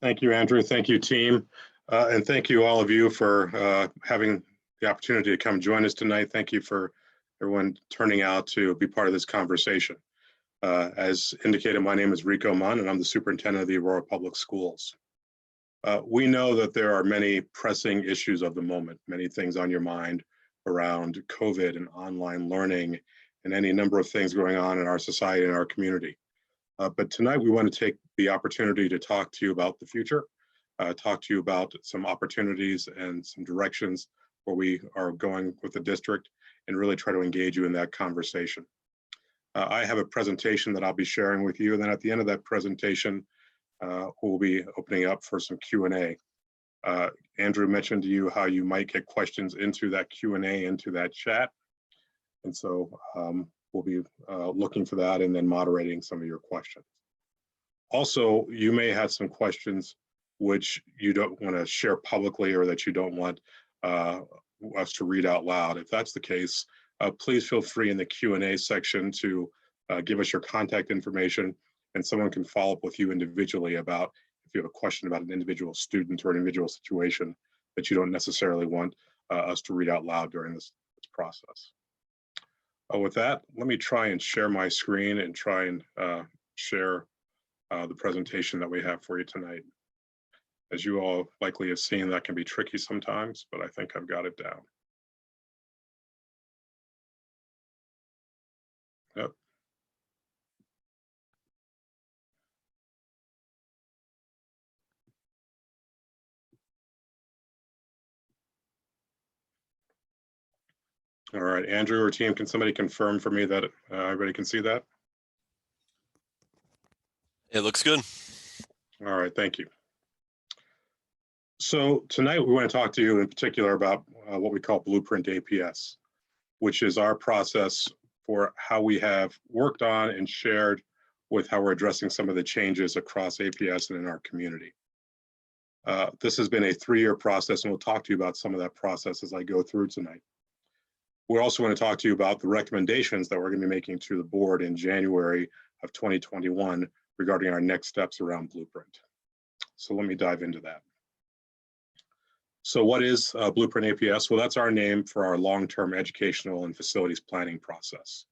Thank you, Andrew. Thank you, team. And thank you, all of you, for having the opportunity to come join us tonight. Thank you for everyone turning out to be part of this conversation. As indicated, my name is Rico Munn, and I'm the superintendent of the Aurora Public Schools. We know that there are many pressing issues of the moment, many things on your mind around COVID and online learning and any number of things going on in our society and our community. But tonight we want to take the opportunity to talk to you about the future, talk to you about some opportunities and some directions where we are going with the district, and really try to engage you in that conversation. I have a presentation that I'll be sharing with you, and then at the end of that presentation, we'll be opening up for some Q&A. Andrew mentioned to you how you might get questions into that Q&A, into that chat. And so we'll be looking for that and then moderating some of your questions. Also, you may have some questions which you don't want to share publicly or that you don't want us to read out loud. If that's the case, please feel free in the Q&A section to give us your contact information, and someone can follow up with you individually about if you have a question about an individual student or an individual situation that you don't necessarily want us to read out loud during this process. With that, let me try and share my screen and try and share the presentation that we have for you tonight. As you all likely have seen, that can be tricky sometimes, but I think I've got it down. Yep. All right, Andrew or team, can somebody confirm for me that everybody can see that? It looks good. All right, thank you. So tonight we want to talk to you in particular about what we call Blueprint APS, which is our process for how we have worked on and shared with how we're addressing some of the changes across APS and in our community. This has been a 3-year process, and we'll talk to you about some of that process as I go through tonight. We also want to talk to you about the recommendations that we're going to be making to the board in January of 2021 regarding our next steps around Blueprint. So let me dive into that. So what is Blueprint APS? Well, that's our name for our long-term educational and facilities planning process.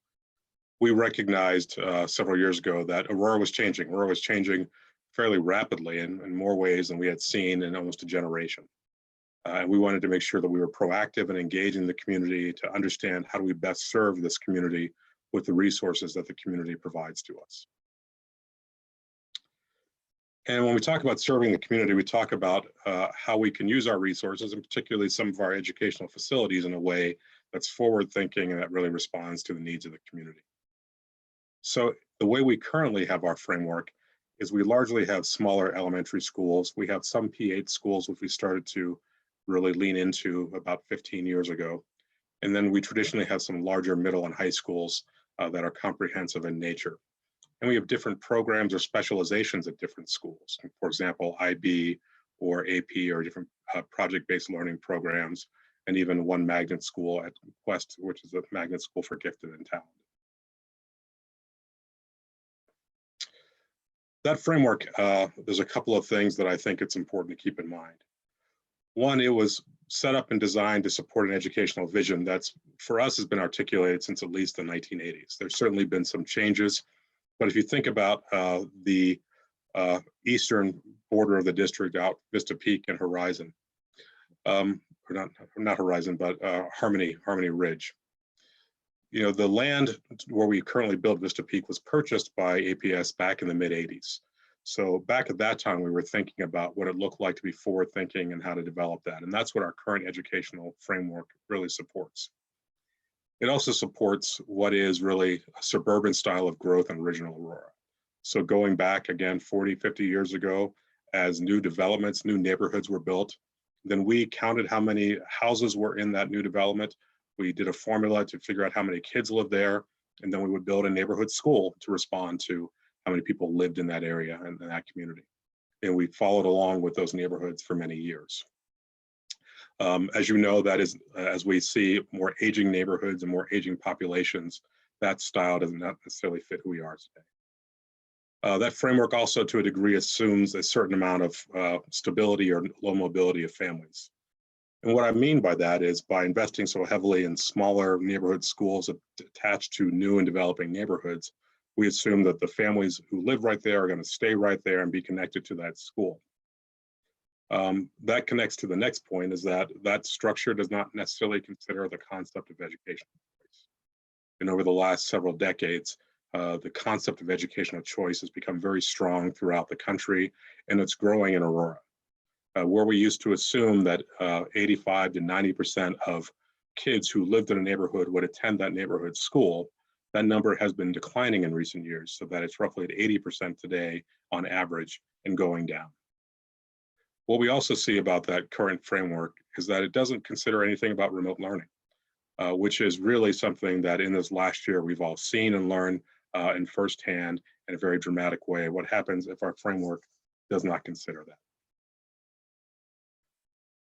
We recognized several years ago that Aurora was changing. Aurora was changing fairly rapidly in more ways than we had seen in almost a generation. And we wanted to make sure that we were proactive and engaging the community to understand how do we best serve this community with the resources that the community provides to us. And when we talk about serving the community, we talk about how we can use our resources, and particularly some of our educational facilities, in a way that's forward-thinking and that really responds to the needs of the community. So the way we currently have our framework is we largely have smaller elementary schools. We have some P8 schools, which we started to really lean into about 15 years ago. And then we traditionally have some larger middle and high schools that are comprehensive in nature. And we have different programs or specializations at different schools. For example, IB or AP or different project-based learning programs, and even one magnet school at Quest, which is a magnet school for gifted and talented. That framework, there's a couple of things that I think it's important to keep in mind. One, it was set up and designed to support an educational vision that's, for us, has been articulated since at least the 1980s. There's certainly been some changes, but if you think about the eastern border of the district out Vista Peak and Horizon, or not Horizon, but Harmony Ridge. You know, the land where we currently build Vista Peak was purchased by APS back in the mid-80s. So back at that time, we were thinking about what it looked like to be forward thinking and how to develop that. And that's what our current educational framework really supports. It also supports what is really a suburban style of growth in original Aurora. So going back again, 40, 50 years ago, as new developments, new neighborhoods were built, then we counted how many houses were in that new development. We did a formula to figure out how many kids lived there, and then we would build a neighborhood school to respond to how many people lived in that area and in that community. And we followed along with those neighborhoods for many years. As you know, that is, as we see more aging neighborhoods and more aging populations, that style does not necessarily fit who we are today. That framework also, to a degree, assumes a certain amount of stability or low mobility of families. And what I mean by that is by investing so heavily in smaller neighborhood schools attached to new and developing neighborhoods, we assume that the families who live right there are going to stay right there and be connected to that school. That connects to the next point, is that that structure does not necessarily consider the concept of educational choice. And over the last several decades, the concept of educational choice has become very strong throughout the country, and it's growing in Aurora. Where we used to assume that 85 to 90% of kids who lived in a neighborhood would attend that neighborhood school, that number has been declining in recent years, so that it's roughly at 80% today on average and going down. What we also see about that current framework is that it doesn't consider anything about remote learning, which is really something that in this last year we've all seen and learned in firsthand in a very dramatic way. What happens if our framework does not consider that?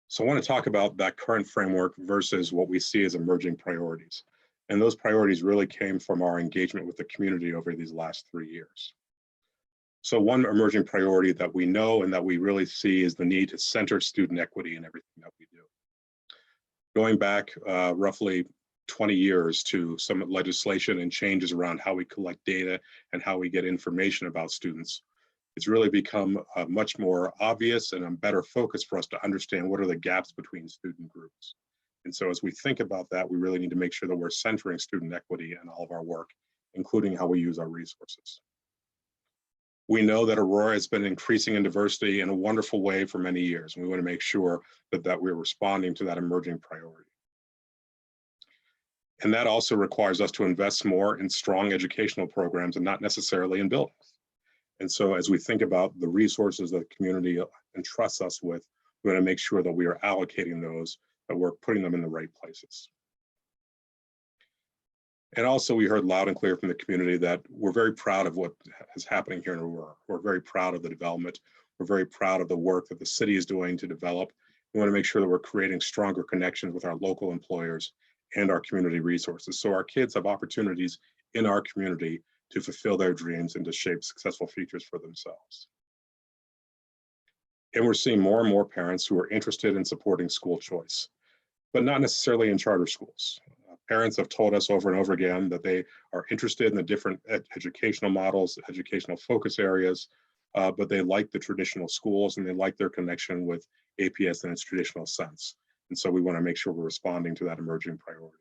So I want to talk about that current framework versus what we see as emerging priorities. And those priorities really came from our engagement with the community over these last 3 years. So one emerging priority that we know and that we really see is the need to center student equity in everything that we do. Going back roughly 20 years to some legislation and changes around how we collect data and how we get information about students, it's really become much more obvious and a better focus for us to understand what are the gaps between student groups. And so as we think about that, we really need to make sure that we're centering student equity in all of our work, including how we use our resources. We know that Aurora has been increasing in diversity in a wonderful way for many years, and we want to make sure that we're responding to that emerging priority. And that also requires us to invest more in strong educational programs and not necessarily in buildings. And so as we think about the resources that the community entrusts us with, we want to make sure that we are allocating those, that we're putting them in the right places. And also we heard loud and clear from the community that we're very proud of what is happening here in Aurora. We're very proud of the development. We're very proud of the work that the city is doing to develop. We want to make sure that we're creating stronger connections with our local employers and our community resources, so our kids have opportunities in our community to fulfill their dreams and to shape successful futures for themselves. And we're seeing more and more parents who are interested in supporting school choice, but not necessarily in charter schools. Parents have told us over and over again that they are interested in the different educational models, educational focus areas, but they like the traditional schools and they like their connection with APS in its traditional sense. And so we want to make sure we're responding to that emerging priority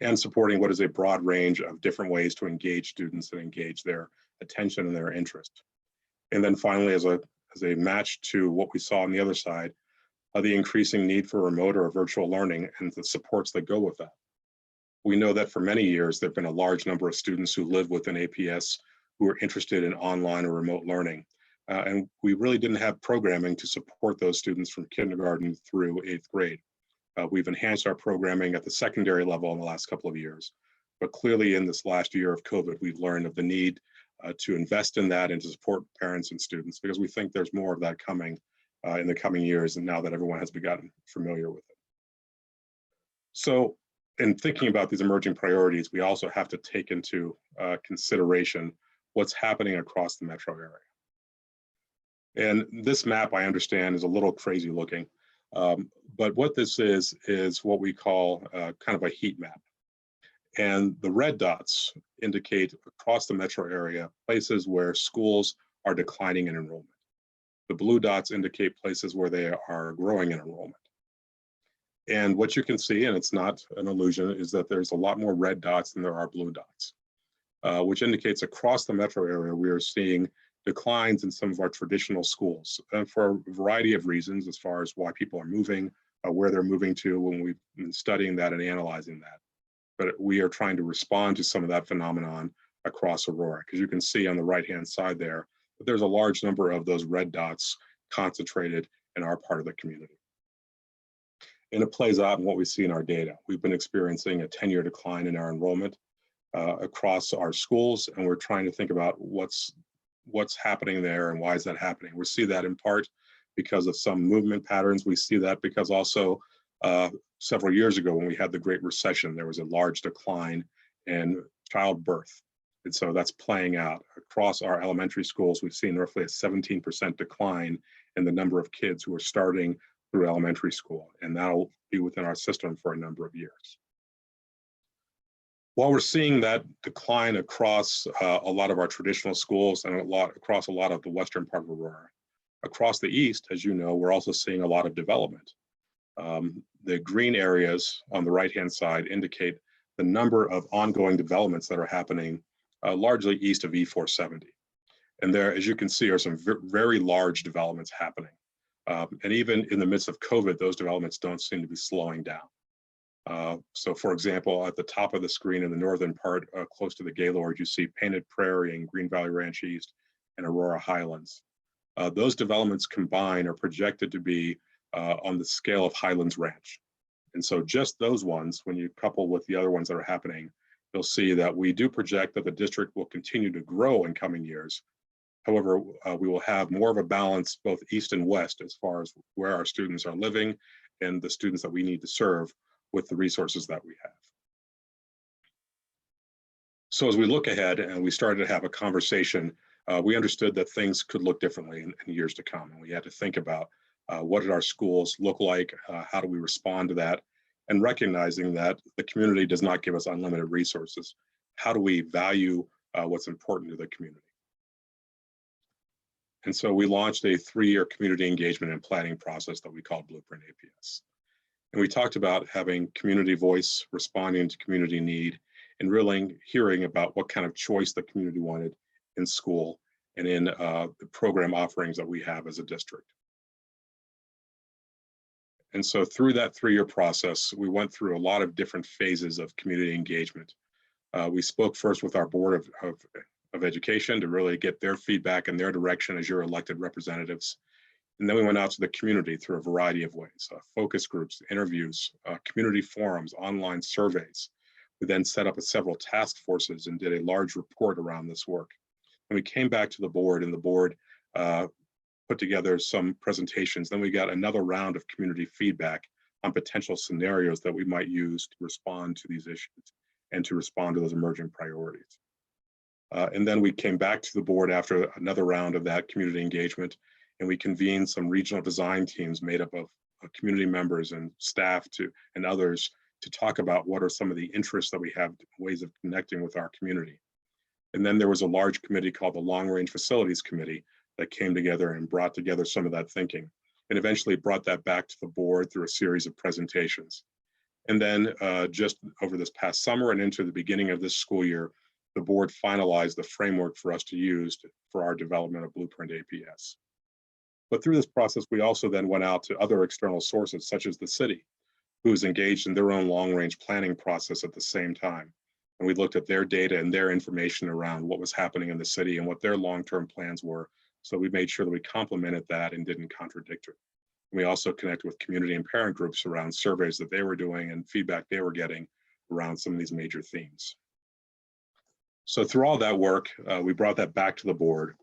and supporting what is a broad range of different ways to engage students and engage their attention and their interest. And then finally, as a match to what we saw on the other side, the increasing need for remote or virtual learning and the supports that go with that. We know that for many years, there have been a large number of students who live within APS who are interested in online or remote learning. And we really didn't have programming to support those students from kindergarten through 8th grade. We've enhanced our programming at the secondary level in the last couple of years, but clearly in this last year of COVID, we've learned of the need to invest in that and to support parents and students, because we think there's more of that coming in the coming years, and now that everyone has gotten familiar with it. So in thinking about these emerging priorities, we also have to take into consideration what's happening across the metro area. And this map, I understand, is a little crazy looking. But what this is what we call kind of a heat map. And the red dots indicate across the metro area places where schools are declining in enrollment. The blue dots indicate places where they are growing in enrollment. And what you can see, and it's not an illusion, is that there's a lot more red dots than there are blue dots, which indicates across the metro area we are seeing declines in some of our traditional schools, and for a variety of reasons as far as why people are moving, where they're moving to, when we've been studying that and analyzing that. But we are trying to respond to some of that phenomenon across Aurora, because you can see on the right-hand side there that there's a large number of those red dots concentrated in our part of the community. And it plays out in what we see in our data. We've been experiencing a 10-year decline in our enrollment across our schools, and we're trying to think about what's happening there and why is that happening. We see that in part because of some movement patterns. We see that because also several years ago when we had the Great Recession, there was a large decline in childbirth. And so that's playing out across our elementary schools, we've seen roughly a 17% decline in the number of kids who are starting through elementary school, and that'll be within our system for a number of years. While we're seeing that decline across a lot of our traditional schools and across a lot of the western part of Aurora, across the east, as you know, we're also seeing a lot of development. The green areas on the right-hand side indicate the number of ongoing developments that are happening largely east of E470. And there, as you can see, are some very large developments happening. And even in the midst of COVID, those developments don't seem to be slowing down. So for example, at the top of the screen in the northern part, close to the Gaylord, you see Painted Prairie and Green Valley Ranch East and Aurora Highlands. Those developments combined are projected to be on the scale of Highlands Ranch. And so just those ones, when you couple with the other ones that are happening, you'll see that we do project that the district will continue to grow in coming years. However, we will have more of a balance both east and west as far as where our students are living and the students that we need to serve with the resources that we have. So as we look ahead and we started to have a conversation, we understood that things could look differently in years to come. And we had to think about what did our schools look like? How do we respond to that? And recognizing that the community does not give us unlimited resources. How do we value what's important to the community? And so we launched a 3-year community engagement and planning process that we call Blueprint APS. And we talked about having community voice, responding to community need, and really hearing about what kind of choice the community wanted in school and in the program offerings that we have as a district. And so through that 3-year process, we went through a lot of different phases of community engagement. We spoke first with our Board of Education to really get their feedback and their direction as your elected representatives. And then we went out to the community through a variety of ways, focus groups, interviews, community forums, online surveys. We then set up several task forces and did a large report around this work. And we came back to the board, and the board put together some presentations. Then we got another round of community feedback on potential scenarios that we might use to respond to these issues and to respond to those emerging priorities. And then we came back to the board after another round of that community engagement, and we convened some regional design teams made up of community members and staff and others to talk about what are some of the interests that we have, ways of connecting with our community. And then there was a large committee called the Long Range Facilities Committee that came together and brought together some of that thinking, and eventually brought that back to the board through a series of presentations. And then just over this past summer and into the beginning of this school year, the board finalized the framework for us to use for our development of Blueprint APS. But through this process, we also then went out to other external sources, such as the city, who's engaged in their own long-range planning process at the same time. And we looked at their data and their information around what was happening in the city and what their long-term plans were. So we made sure that we complemented that and didn't contradict it. We also connected with community and parent groups around surveys that they were doing and feedback they were getting around some of these major themes. So through all that work, we brought that back to the board,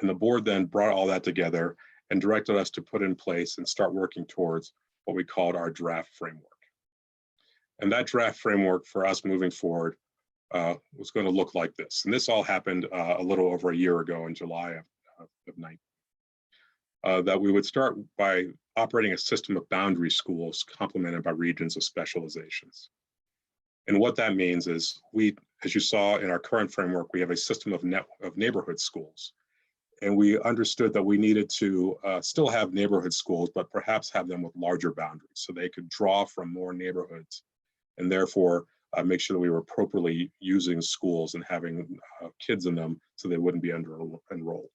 and the board then brought all that together and directed us to put in place and start working towards what we called our draft framework. And that draft framework for us moving forward was going to look like this. And this all happened a little over a year ago in July of 19. That we would start by operating a system of boundary schools complemented by regions of specializations. And what that means is we, as you saw in our current framework, we have a system of neighborhood schools. And we understood that we needed to still have neighborhood schools, but perhaps have them with larger boundaries so they could draw from more neighborhoods and therefore make sure that we were appropriately using schools and having kids in them so they wouldn't be under-enrolled.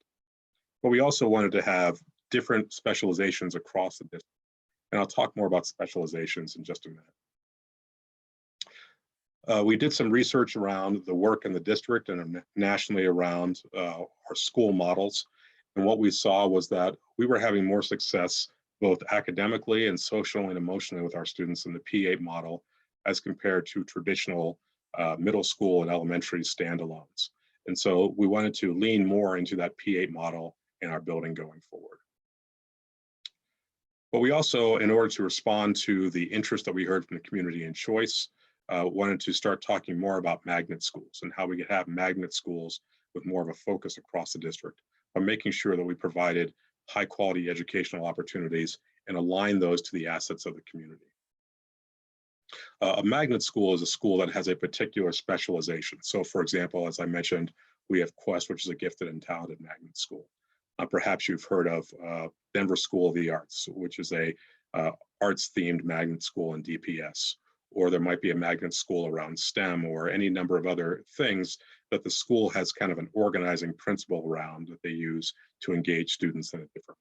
But we also wanted to have different specializations across the district. And I'll talk more about specializations in just a minute. We did some research around the work in the district and nationally around our school models. And what we saw was that we were having more success both academically and socially and emotionally with our students in the P8 model as compared to traditional middle school and elementary standalones. And so we wanted to lean more into that P8 model in our building going forward. But we also, in order to respond to the interest that we heard from the community and choice, wanted to start talking more about magnet schools and how we could have magnet schools with more of a focus across the district, by making sure that we provided high quality educational opportunities and align those to the assets of the community. A magnet school is a school that has a particular specialization. So for example, as I mentioned, we have Quest, which is a gifted and talented magnet school. Perhaps you've heard of Denver School of the Arts, which is a arts-themed magnet school in DPS. Or there might be a magnet school around STEM or any number of other things that the school has kind of an organizing principle around that they use to engage students in a different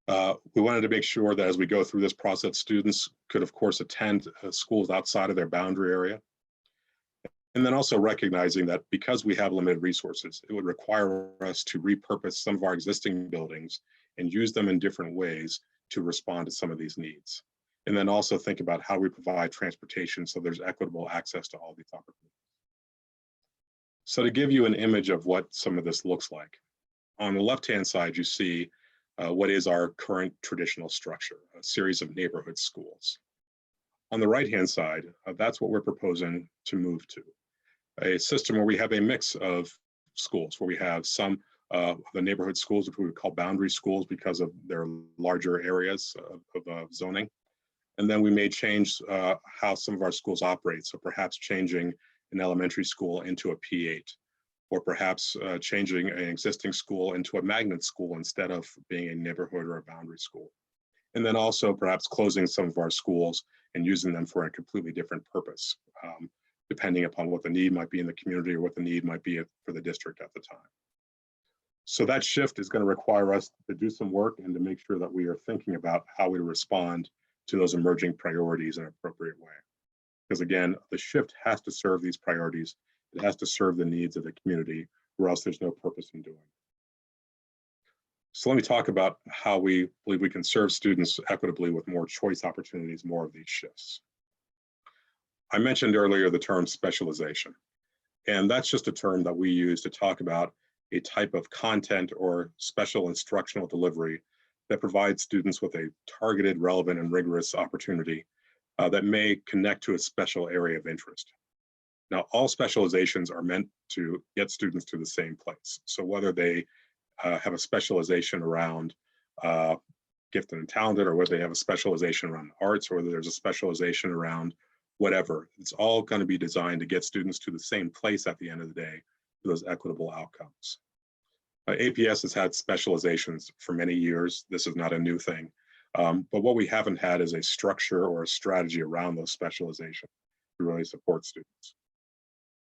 way. We wanted to make sure that as we go through this process, students could, of course, attend schools outside of their boundary area. And then also recognizing that because we have limited resources, it would require us to repurpose some of our existing buildings and use them in different ways to respond to some of these needs. And then also think about how we provide transportation so there's equitable access to all these opportunities. So to give you an image of what some of this looks like, on the left-hand side, you see what is our current traditional structure, a series of neighborhood schools. On the right-hand side, that's what we're proposing to move to, a system where we have a mix of schools, where we have some the neighborhood schools, which we would call boundary schools because of their larger areas of zoning. And then we may change how some of our schools operate. So perhaps changing an elementary school into a P8, or perhaps changing an existing school into a magnet school instead of being a neighborhood or a boundary school. And then also perhaps closing some of our schools and using them for a completely different purpose, depending upon what the need might be in the community or what the need might be for the district at the time. So that shift is going to require us to do some work and to make sure that we are thinking about how we respond to those emerging priorities in an appropriate way. Because again, the shift has to serve these priorities. It has to serve the needs of the community, or else there's no purpose in doing it. So let me talk about how we believe we can serve students equitably with more choice opportunities, more of these shifts. I mentioned earlier the term specialization, and that's just a term that we use to talk about a type of content or special instructional delivery that provides students with a targeted, relevant, and rigorous opportunity that may connect to a special area of interest. Now, all specializations are meant to get students to the same place. So whether they have a specialization around gifted and talented, or whether they have a specialization around arts, or whether there's a specialization around whatever, it's all going to be designed to get students to the same place at the end of the day, those equitable outcomes. APS has had specializations for many years. This is not a new thing. But what we haven't had is a structure or a strategy around those specializations to really support students.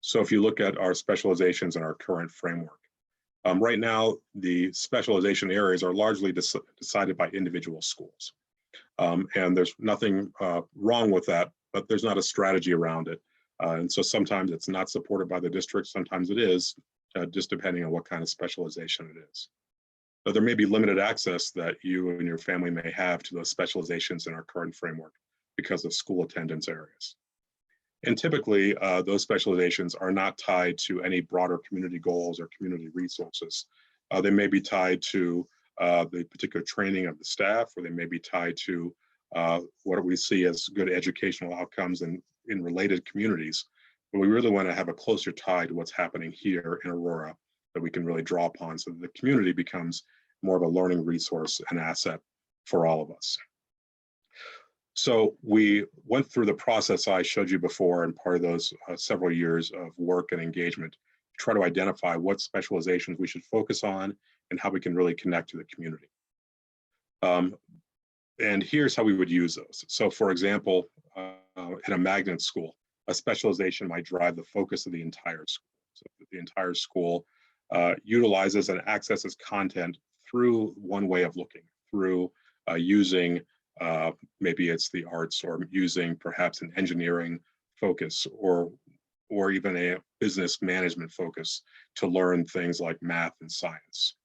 So if you look at our specializations in our current framework, right now, the specialization areas are largely decided by individual schools. And there's nothing wrong with that, but there's not a strategy around it. And so sometimes it's not supported by the district, sometimes it is, just depending on what kind of specialization it is. But there may be limited access that you and your family may have to those specializations in our current framework because of school attendance areas. And typically, those specializations are not tied to any broader community goals or community resources. They may be tied to the particular training of the staff, or they may be tied to what we see as good educational outcomes in related communities. But we really want to have a closer tie to what's happening here in Aurora that we can really draw upon, so that the community becomes more of a learning resource and asset for all of us. So we went through the process I showed you before, and part of those several years of work and engagement to try to identify what specializations we should focus on and how we can really connect to the community. And here's how we would use those. So for example, in a magnet school, a specialization might drive the focus of the entire school. So the entire school utilizes and accesses content through one way of looking, through using maybe it's the arts, or using perhaps an engineering focus, or even a business management focus to learn things like math and science.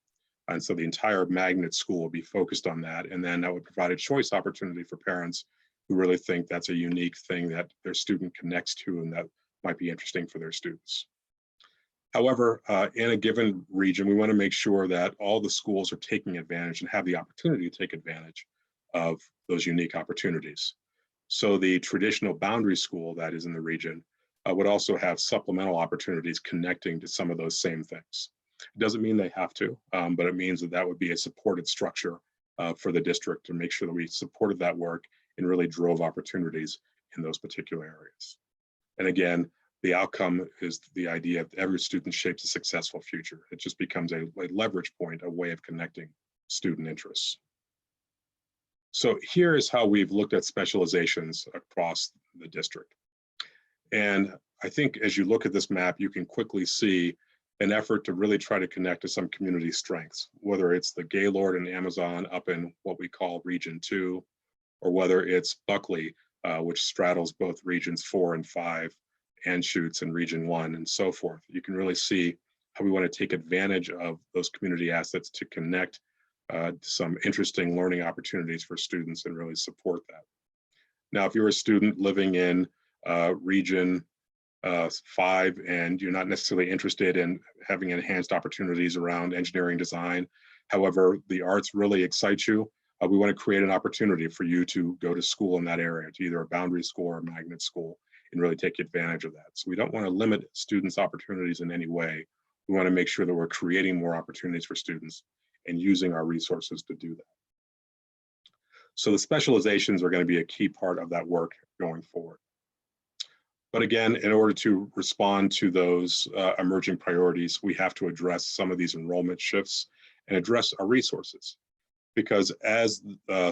And so the entire magnet school will be focused on that. And then that would provide a choice opportunity for parents who really think that's a unique thing that their student connects to and that might be interesting for their students. However, in a given region, we want to make sure that all the schools are taking advantage and have the opportunity to take advantage of those unique opportunities. So the traditional boundary school that is in the region would also have supplemental opportunities connecting to some of those same things. It doesn't mean they have to, but it means that that would be a supported structure for the district to make sure that we supported that work and really drove opportunities in those particular areas. And again, the outcome is the idea that every student shapes a successful future. It just becomes a leverage point, a way of connecting student interests. So here is how we've looked at specializations across the district. And I think as you look at this map, you can quickly see an effort to really try to connect to some community strengths, whether it's the Gaylord and Amazon up in what we call Region 2, or whether it's Buckley, which straddles both Regions 4 and 5, Anschutz in Region 1, and so forth. You can really see how we want to take advantage of those community assets to connect some interesting learning opportunities for students and really support that. Now, if you're a student living in Region 5 and you're not necessarily interested in having enhanced opportunities around engineering design, however, the arts really excite you, we want to create an opportunity for you to go to school in that area, to either a boundary school or a magnet school, and really take advantage of that. So we don't want to limit students' opportunities in any way. We want to make sure that we're creating more opportunities for students and using our resources to do that. So the specializations are going to be a key part of that work going forward. But again, in order to respond to those emerging priorities, we have to address some of these enrollment shifts and address our resources. Because as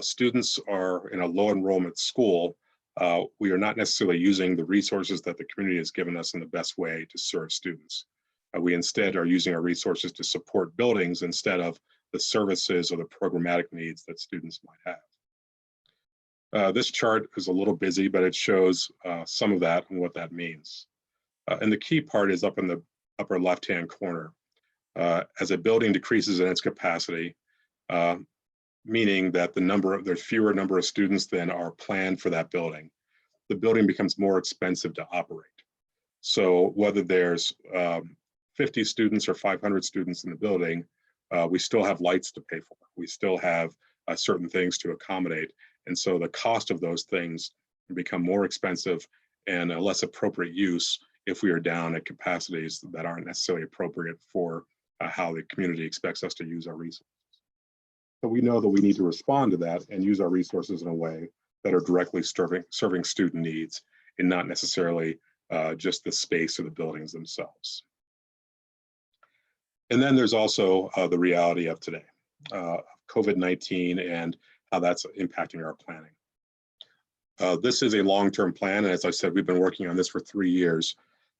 students are in a low enrollment school, we are not necessarily using the resources that the community has given us in the best way to serve students. We instead are using our resources to support buildings instead of the services or the programmatic needs that students might have. This chart is a little busy, but it shows some of that and what that means. And the key part is up in the upper left-hand corner. As a building decreases in its capacity, meaning that there's fewer number of students than are planned for that building, the building becomes more expensive to operate. So whether there's 50 students or 500 students in the building, we still have lights to pay for. We still have certain things to accommodate. And so the cost of those things become more expensive and a less appropriate use if we are down at capacities that aren't necessarily appropriate for how the community expects us to use our resources. So we know that we need to respond to that and use our resources in a way that are directly serving student needs and not necessarily just the space or the buildings themselves. And then there's also the reality of today, COVID-19 and how that's impacting our planning. This is a long-term plan, and as I said, we've been working on this for 3 years.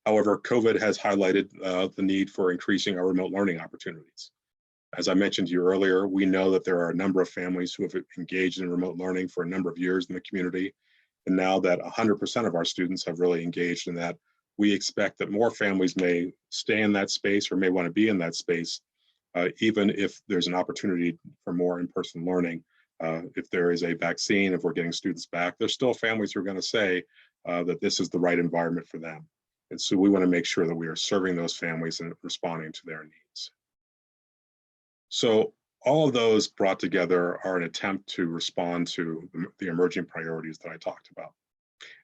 However, COVID has highlighted the need for increasing our remote learning opportunities. As I mentioned to you earlier, we know that there are a number of families who have engaged in remote learning for a number of years in the community. And now that 100% of our students have really engaged in that, we expect that more families may stay in that space or may want to be in that space, even if there's an opportunity for more in-person learning. If there is a vaccine, if we're getting students back, there's still families who are going to say that this is the right environment for them. And so we want to make sure that we are serving those families and responding to their needs. So all of those brought together are an attempt to respond to the emerging priorities that I talked about.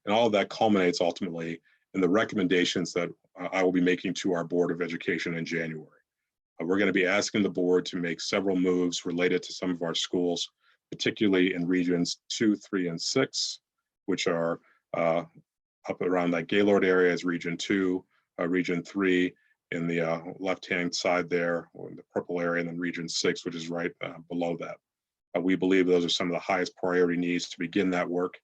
And all of that culminates ultimately in the recommendations that I will be making to our Board of Education in January. We're going to be asking the board to make several moves related to some of our schools, particularly in regions 2, 3, and 6, which are up around that Gaylord area is region 2, region 3, in the left-hand side there, or in the purple area, and then region 6, which is right below that. We believe those are some of the highest priority needs to begin that work.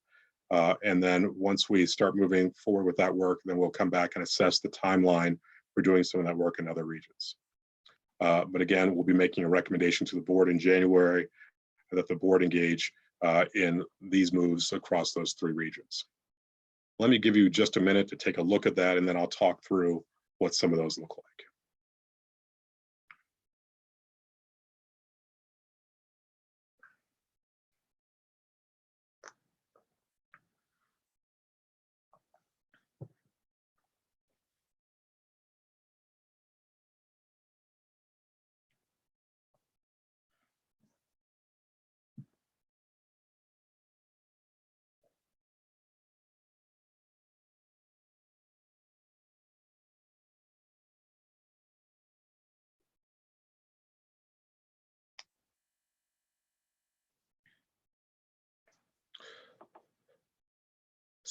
And then once we start moving forward with that work, then we'll come back and assess the timeline for doing some of that work in other regions. But again, we'll be making a recommendation to the board in January that the board engage in these moves across those 3 regions. Let me give you just a minute to take a look at that, and then I'll talk through what some of those look like.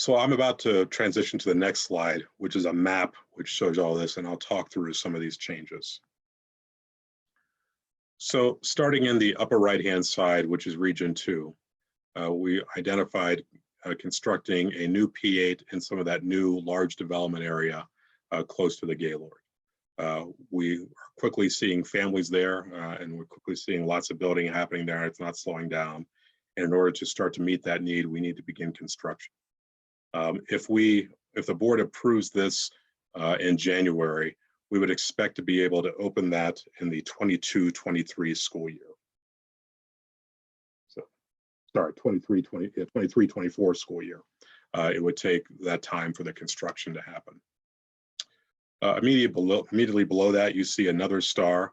So I'm about to transition to the next slide, which is a map which shows all this, and I'll talk through some of these changes. So starting in the upper right-hand side, which is Region 2, we identified constructing a new P8 in some of that new large development area close to the Gaylord. We are quickly seeing families there, and we're quickly seeing lots of building happening there. It's not slowing down. And in order to start to meet that need, we need to begin construction. If the board approves this in January, we would expect to be able to open that in the 22-23 school year. So, sorry, 23-24 school year. It would take that time for the construction to happen. Immediately below that, you see another star,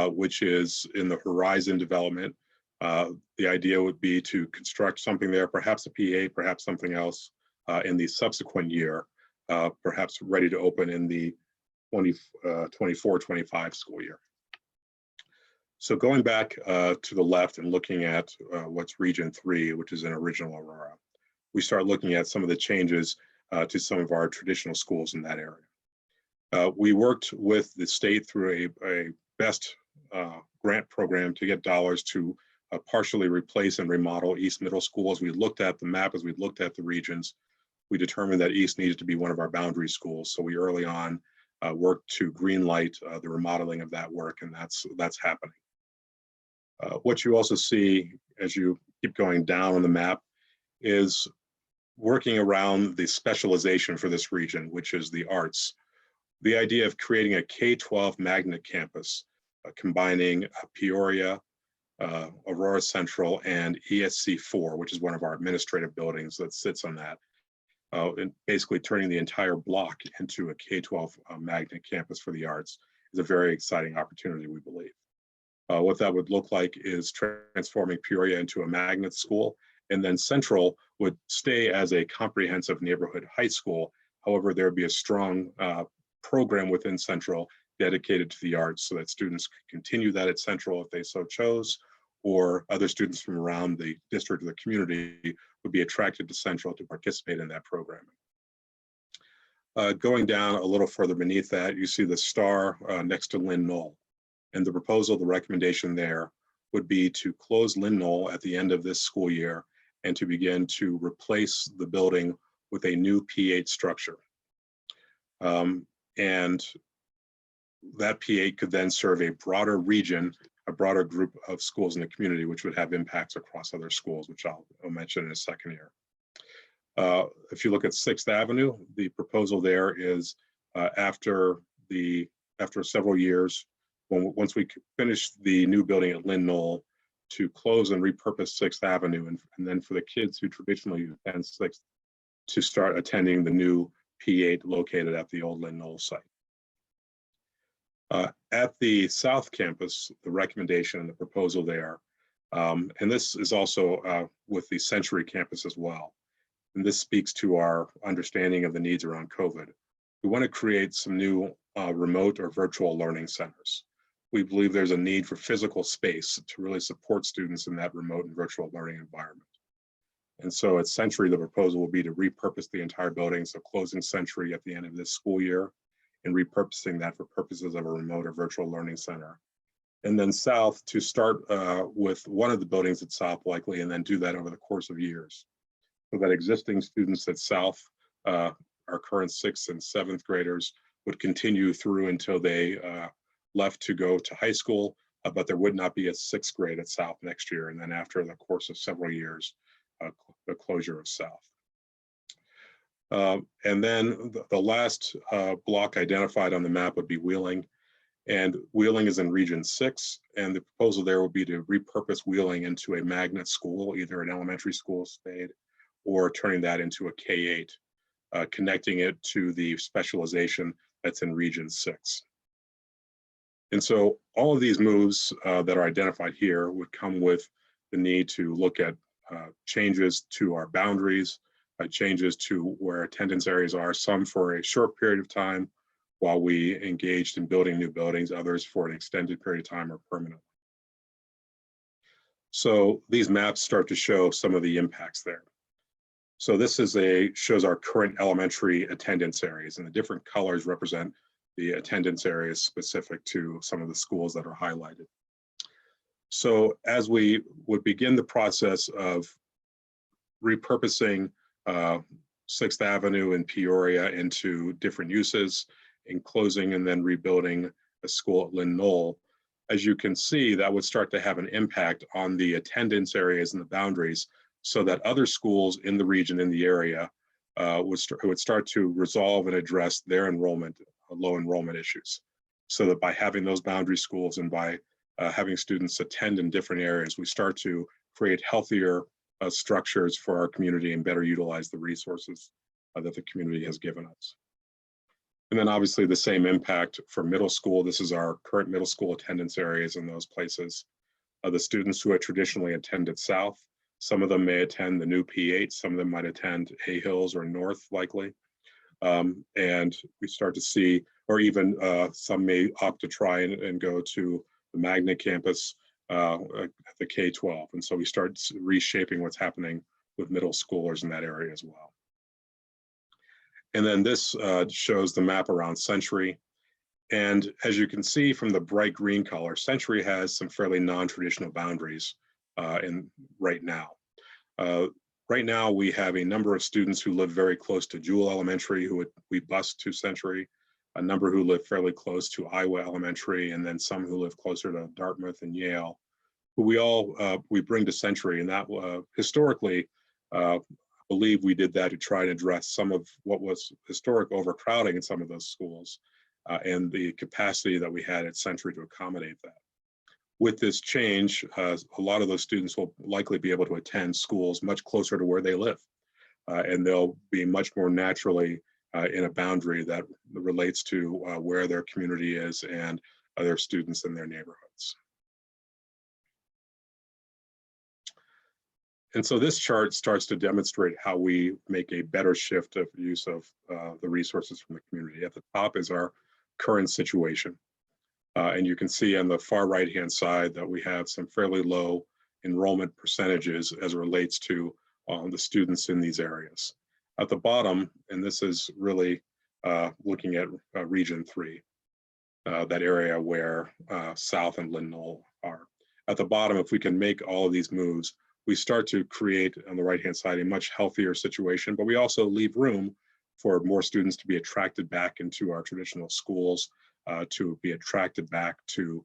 which is in the Horizon development. The idea would be to construct something there, perhaps a P8, perhaps something else in the subsequent year, perhaps ready to open in the 24-25 school year. So going back to the left and looking at what's Region 3, which is in original Aurora, we start looking at some of the changes to some of our traditional schools in that area. We worked with the state through a BEST grant program to get dollars to partially replace and remodel East Middle School. As we looked at the map, as we looked at the regions, we determined that East needed to be one of our boundary schools. So we early on worked to green light the remodeling of that work, and that's happening. What you also see as you keep going down on the map is working around the specialization for this region, which is the arts. The idea of creating a K-12 magnet campus, combining Peoria, Aurora Central, and ESC4, which is one of our administrative buildings that sits on that, and basically turning the entire block into a K-12 magnet campus for the arts is a very exciting opportunity, we believe. What that would look like is transforming Peoria into a magnet school, and then Central would stay as a comprehensive neighborhood high school. However, there would be a strong program within Central dedicated to the arts so that students could continue that at Central if they so chose, or other students from around the district or the community would be attracted to Central to participate in that programming. Going down a little further beneath that, you see the star next to Lynn Knoll. And the proposal, the recommendation there would be to close Lynn Knoll at the end of this school year and to begin to replace the building with a new P8 structure. And that P8 could then serve a broader region, a broader group of schools in the community, which would have impacts across other schools, which I'll mention in a second here. If you look at 6th Avenue, the proposal there is after several years, once we finish the new building at Lynn Knoll, to close and repurpose 6th Avenue, and then for the kids who traditionally attend 6th to start attending the new P8 located at the old Lynn Knoll site. At the South Campus, the recommendation and the proposal there, and this is also with the Century Campus as well, and this speaks to our understanding of the needs around COVID. We want to create some new remote or virtual learning centers. We believe there's a need for physical space to really support students in that remote and virtual learning environment. And so at Century, the proposal will be to repurpose the entire building, so closing Century at the end of this school year and repurposing that for purposes of a remote or virtual learning center. And then South, to start with one of the buildings at South likely, and then do that over the course of years. So that existing students at South, our current 6th and 7th graders, would continue through until they left to go to high school, but there would not be a 6th grade at South next year. And then after the course of several years, the closure of South. And then the last block identified on the map would be Wheeling. And Wheeling is in Region 6. And the proposal there would be to repurpose Wheeling into a magnet school, either an elementary school stayed, or turning that into a K-8, connecting it to the specialization that's in Region 6. And so all of these moves that are identified here would come with the need to look at changes to our boundaries, changes to where attendance areas are, some for a short period of time while we engaged in building new buildings, others for an extended period of time or permanently. So these maps start to show some of the impacts there. So this shows our current elementary attendance areas, and the different colors represent the attendance areas specific to some of the schools that are highlighted. So as we would begin the process of repurposing 6th Avenue and Peoria into different uses, enclosing and then rebuilding a school at Lynn Knoll, as you can see, that would start to have an impact on the attendance areas and the boundaries, so that other schools in the region, in the area, would start to resolve and address their low enrollment issues. So that by having those boundary schools and by having students attend in different areas, we start to create healthier structures for our community and better utilize the resources that the community has given us. And then obviously the same impact for middle school. This is our current middle school attendance areas in those places. The students who had traditionally attended South, some of them may attend the new P8, some of them might attend Hay Hills or North likely. And we start to see, or even some may opt to try and go to the Magna campus at the K-12. And so we start reshaping what's happening with middle schoolers in that area as well. And then this shows the map around Century. And as you can see from the bright green color, Century has some fairly non-traditional boundaries right now. Right now, we have a number of students who live very close to Jewell Elementary, who we bus to Century, a number who live fairly close to Iowa Elementary, and then some who live closer to Dartmouth and Yale, who we bring to Century. And that historically, I believe we did that to try to address some of what was historic overcrowding in some of those schools and the capacity that we had at Century to accommodate that. With this change, a lot of those students will likely be able to attend schools much closer to where they live. And they'll be much more naturally in a boundary that relates to where their community is and their students in their neighborhoods. And so this chart starts to demonstrate how we make a better shift of use of the resources from the community. At the top is our current situation. And you can see on the far right-hand side that we have some fairly low enrollment percentages as it relates to the students in these areas. At the bottom, and this is really looking at Region 3, that area where South and Lynn Knoll are. At the bottom, if we can make all of these moves, we start to create on the right-hand side a much healthier situation, but we also leave room for more students to be attracted back into our traditional schools, to be attracted back to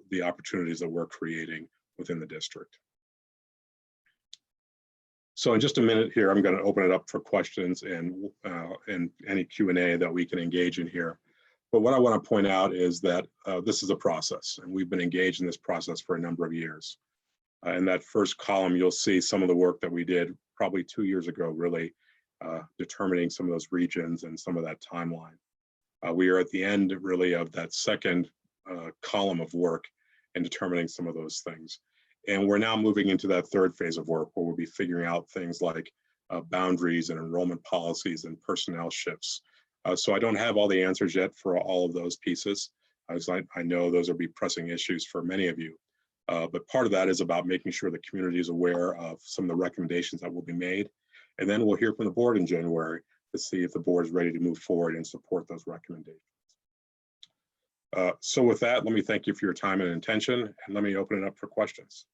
the opportunities that we're creating within the district. So in just a minute here, I'm going to open it up for questions and any Q&A that we can engage in here. But what I want to point out is that this is a process, and we've been engaged in this process for a number of years. In that first column, you'll see some of the work that we did probably 2 years ago, really determining some of those regions and some of that timeline. We are at the end really of that second column of work and determining some of those things. And we're now moving into that third phase of work where we'll be figuring out things like boundaries and enrollment policies and personnel shifts. So I don't have all the answers yet for all of those pieces. I know those will be pressing issues for many of you. But part of that is about making sure the community is aware of some of the recommendations that will be made. And then we'll hear from the board in January to see if the board is ready to move forward and support those recommendations. So with that, let me thank you for your time and attention, and let me open it up for questions.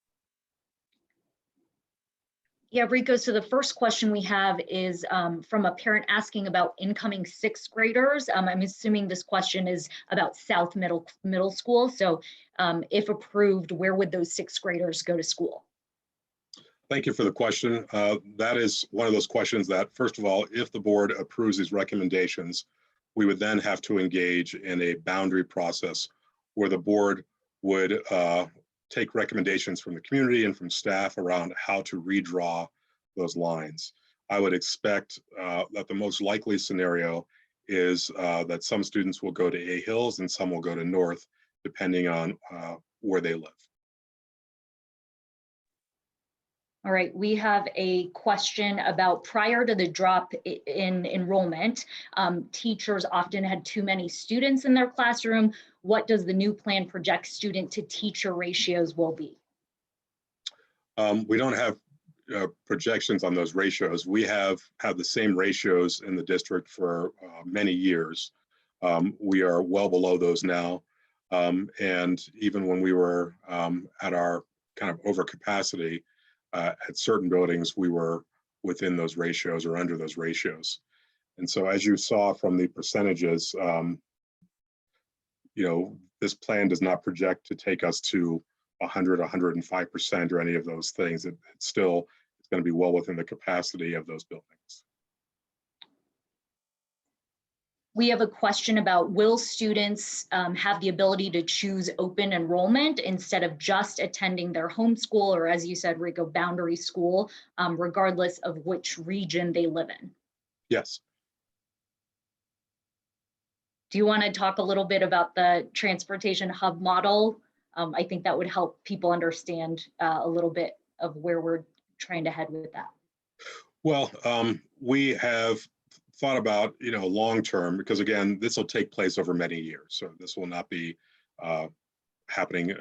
Yeah, Rico, so the first question we have is from a parent asking about incoming 6th graders. I'm assuming this question is about South Middle School. So if approved, where would those 6th graders go to school? Thank you for the question. That is one of those questions that, first of all, if the board approves these recommendations, we would then have to engage in a boundary process where the board would take recommendations from the community and from staff around how to redraw those lines. I would expect that the most likely scenario is that some students will go to A Hills and some will go to North, depending on where they live. All right, we have a question about prior to the drop in enrollment, teachers often had too many students in their classroom. What does the new plan project student to teacher ratios will be? We don't have projections on those ratios, we have had the same ratios in the district for many years. We are well below those now. And even when we were at our kind of overcapacity at certain buildings, we were within those ratios or under those ratios. And so as you saw from the percentages, this plan does not project to take us to 100, 105% or any of those things. It's still going to be well within the capacity of those buildings. We have a question about, will students have the ability to choose open enrollment instead of just attending their home school, or as you said, Rico, boundary school, regardless of which region they live in? Yes. Do you want to talk a little bit about the transportation hub model? I think that would help people understand a little bit of where we're trying to head with that. Well, we have thought about, long term, because again, this will take place over many years. So this will not be happening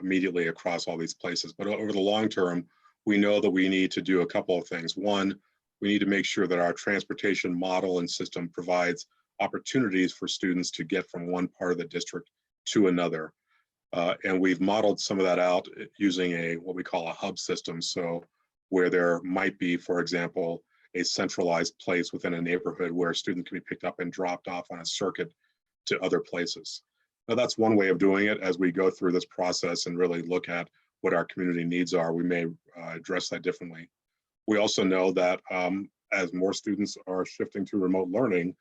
immediately across all these places. But over the long term, we know that we need to do a couple of things. One, we need to make sure that our transportation model and system provides opportunities for students to get from one part of the district to another. And we've modeled some of that out using what we call a hub system. So where there might be, for example, a centralized place within a neighborhood where students can be picked up and dropped off on a circuit to other places. Now that's one way of doing it. As we go through this process and really look at what our community needs are, we may address that differently. We also know that as more students are shifting to remote learning,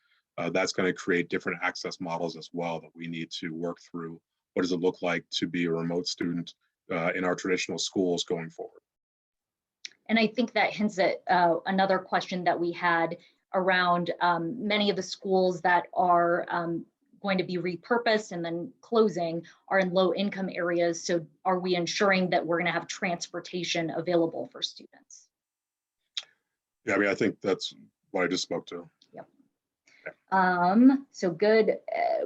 that's going to create different access models as well that we need to work through. What does it look like to be a remote student in our traditional schools going forward? And I think that hints at another question that we had around many of the schools that are going to be repurposed and then closing are in low income areas. So are we ensuring that we're going to have transportation available for students? Yeah, I mean, I think that's what I just spoke to. Yep. So good.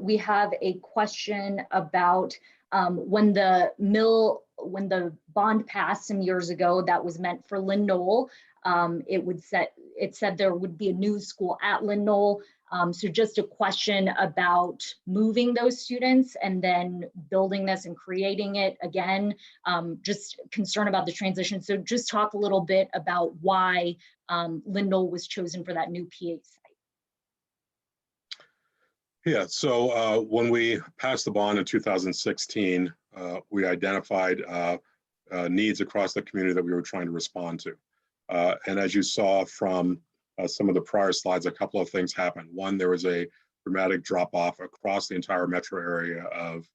We have a question about when the bond passed some years ago that was meant for Lynn Knoll, it said there would be a new school at Lynn Knoll. So just a question about moving those students and then building this and creating it again, just concern about the transition. So just talk a little bit about why Lynn Knoll was chosen for that new PA site. Yeah, so when we passed the bond in 2016, we identified needs across the community that we were trying to respond to. And as you saw from some of the prior slides, a couple of things happened. One, there was a dramatic drop off across the entire metro area of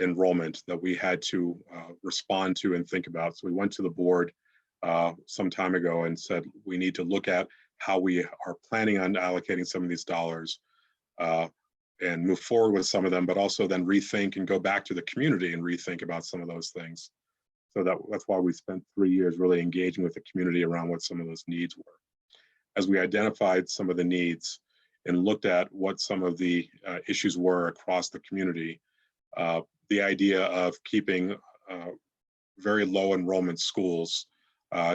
enrollment that we had to respond to and think about. So we went to the board some time ago and said, we need to look at how we are planning on allocating some of these dollars and move forward with some of them, but also then rethink and go back to the community and rethink about some of those things. So that's why we spent 3 years really engaging with the community around what some of those needs were. As we identified some of the needs and looked at what some of the issues were across the community, the idea of keeping very low enrollment schools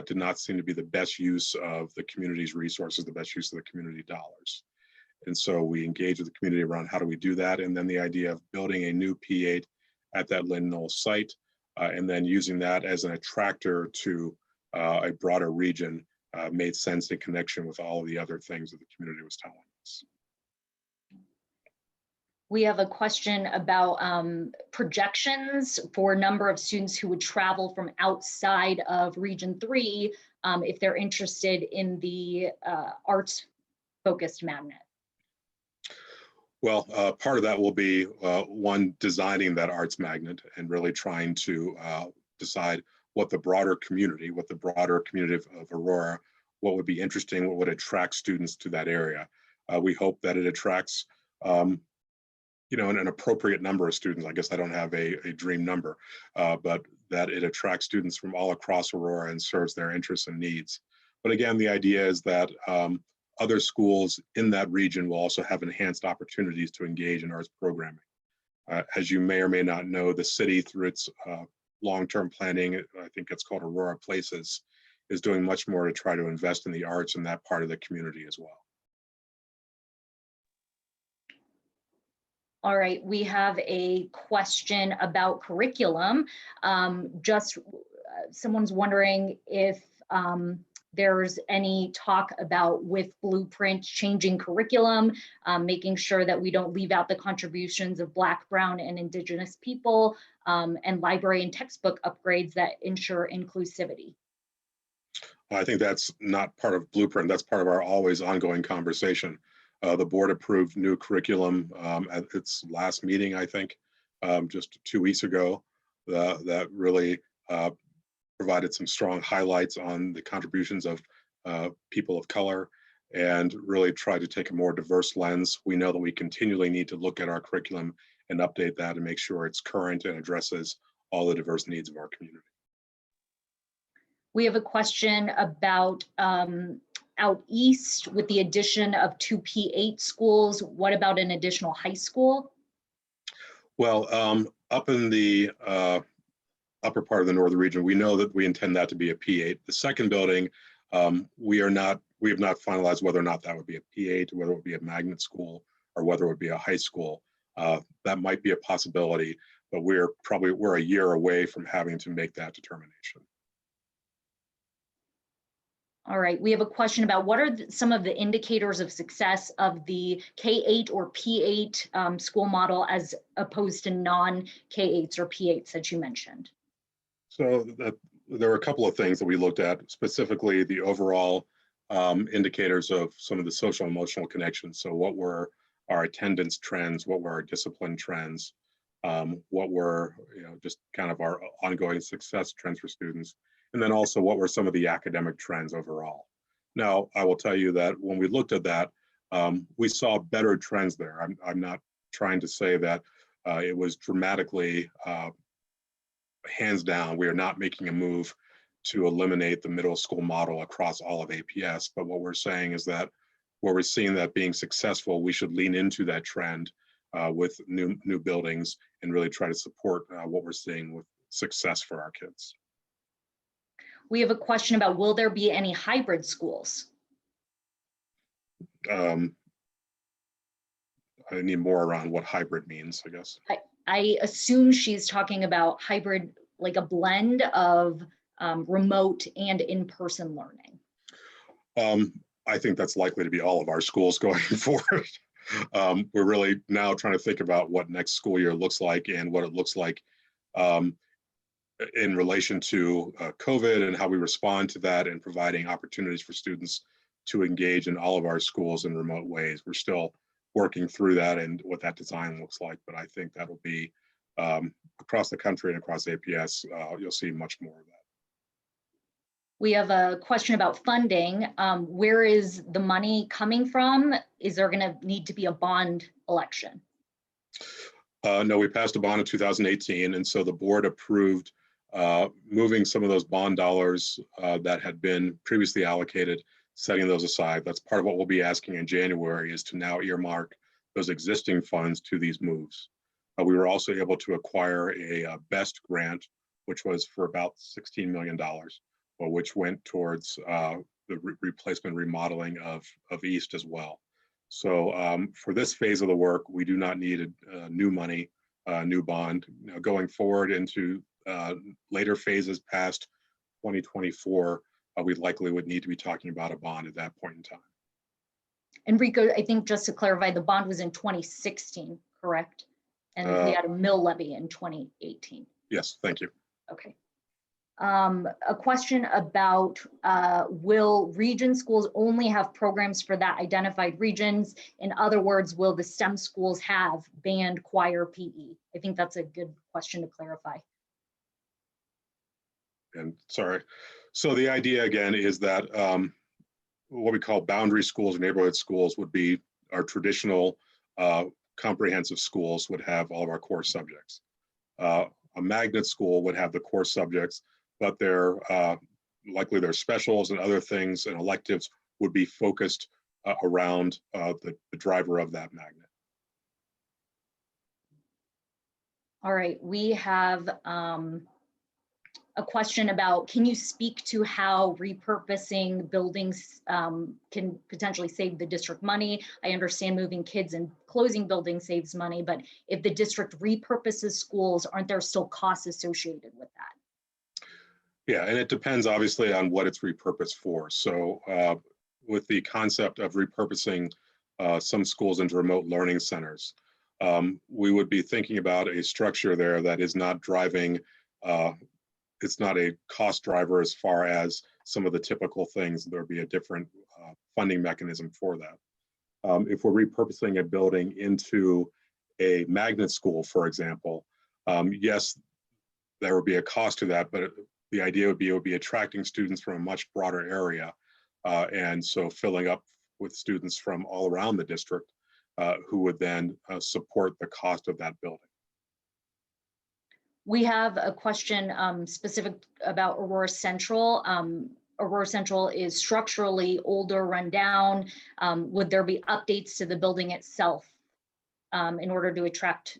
did not seem to be the best use of the community's resources, the best use of the community dollars. And so we engaged with the community around how do we do that, and then the idea of building a new P8 at that Lynn Knoll site, and then using that as an attractor to a broader region made sense in connection with all of the other things that the community was telling us. We have a question about projections for number of students who would travel from outside of Region 3 if they're interested in the arts-focused magnet. Well, part of that will be one, designing that arts magnet and really trying to decide what the broader community of Aurora, what would be interesting, what would attract students to that area. We hope that it attracts, an appropriate number of students. I guess I don't have a dream number, but that it attracts students from all across Aurora and serves their interests and needs. But again, the idea is that other schools in that region will also have enhanced opportunities to engage in arts programming. As you may or may not know, the city, through its long-term planning, I think it's called Aurora Places, is doing much more to try to invest in the arts in that part of the community as well. All right, we have a question about curriculum. Someone's wondering if there's any talk about with Blueprint changing curriculum, making sure that we don't leave out the contributions of Black, Brown, and Indigenous people, and library and textbook upgrades that ensure inclusivity. I think that's not part of Blueprint. That's part of our always ongoing conversation. The board approved new curriculum at its last meeting, I think, just 2 weeks ago, that really provided some strong highlights on the contributions of people of color and really tried to take a more diverse lens. We know that we continually need to look at our curriculum and update that and make sure it's current and addresses all the diverse needs of our community. We have a question about out east with the addition of 2 P8 schools. What about an additional high school? Well, up in the upper part of the northern region, we know that we intend that to be a P8. The second building, we have not finalized whether or not that would be a P8, whether it would be a magnet school, or whether it would be a high school. That might be a possibility, but we're a year away from having to make that determination. All right, we have a question about what are some of the indicators of success of the K-8 or P8 school model as opposed to non-K-8s or P8s that you mentioned? So there are a couple of things that we looked at, specifically the overall indicators of some of the social emotional connections. So what were our attendance trends? What were our discipline trends? What were just kind of our ongoing success trends for students? And then also what were some of the academic trends overall? Now, I will tell you that when we looked at that, we saw better trends there. I'm not trying to say that it was dramatically hands down. We are not making a move to eliminate the middle school model across all of APS. But what we're saying is that where we're seeing that being successful, we should lean into that trend with new buildings and really try to support what we're seeing with success for our kids. We have a question about, will there be any hybrid schools? I need more around what hybrid means, I guess. I assume she's talking about hybrid, like a blend of remote and in-person learning. I think that's likely to be all of our schools going forward. We're really now trying to think about what next school year looks like and what it looks like in relation to COVID and how we respond to that and providing opportunities for students to engage in all of our schools in remote ways. We're still working through that and what that design looks like, but I think that'll be across the country and across APS, you'll see much more of that. We have a question about funding. Where is the money coming from? Is there going to need to be a bond election? No, we passed a bond in 2018, and so the board approved moving some of those bond dollars that had been previously allocated, setting those aside. That's part of what we'll be asking in January, is to now earmark those existing funds to these moves. We were also able to acquire a BEST grant, which was for about $16 million, which went towards the replacement remodeling of East as well. So for this phase of the work, we do not need new money, new bond. Going forward into later phases past 2024, we likely would need to be talking about a bond at that point in time. Enrico, I think just to clarify, the bond was in 2016, correct? And we had a mill levy in 2018. Yes, thank you. Okay. A question about will region schools only have programs for that identified regions? In other words, will the STEM schools have band, choir, PE? I think that's a good question to clarify. And sorry. So the idea again is that what we call boundary schools or neighborhood schools would be our traditional comprehensive schools would have all of our core subjects. A magnet school would have the core subjects, but they're likely their specials and other things and electives would be focused around the driver of that magnet. All right, we have a question about, can you speak to how repurposing buildings can potentially save the district money? I understand moving kids and closing buildings saves money, but if the district repurposes schools, aren't there still costs associated with that? Yeah, and it depends obviously on what it's repurposed for. So with the concept of repurposing some schools into remote learning centers, we would be thinking about a structure there that is not driving, it's not a cost driver as far as some of the typical things. There would be a different funding mechanism for that. If we're repurposing a building into a magnet school, for example, yes, there would be a cost to that, but the idea would be it would be attracting students from a much broader area, and so filling up with students from all around the district who would then support the cost of that building. We have a question specific about Aurora Central. Aurora Central is structurally older, run down. Would there be updates to the building itself in order to attract,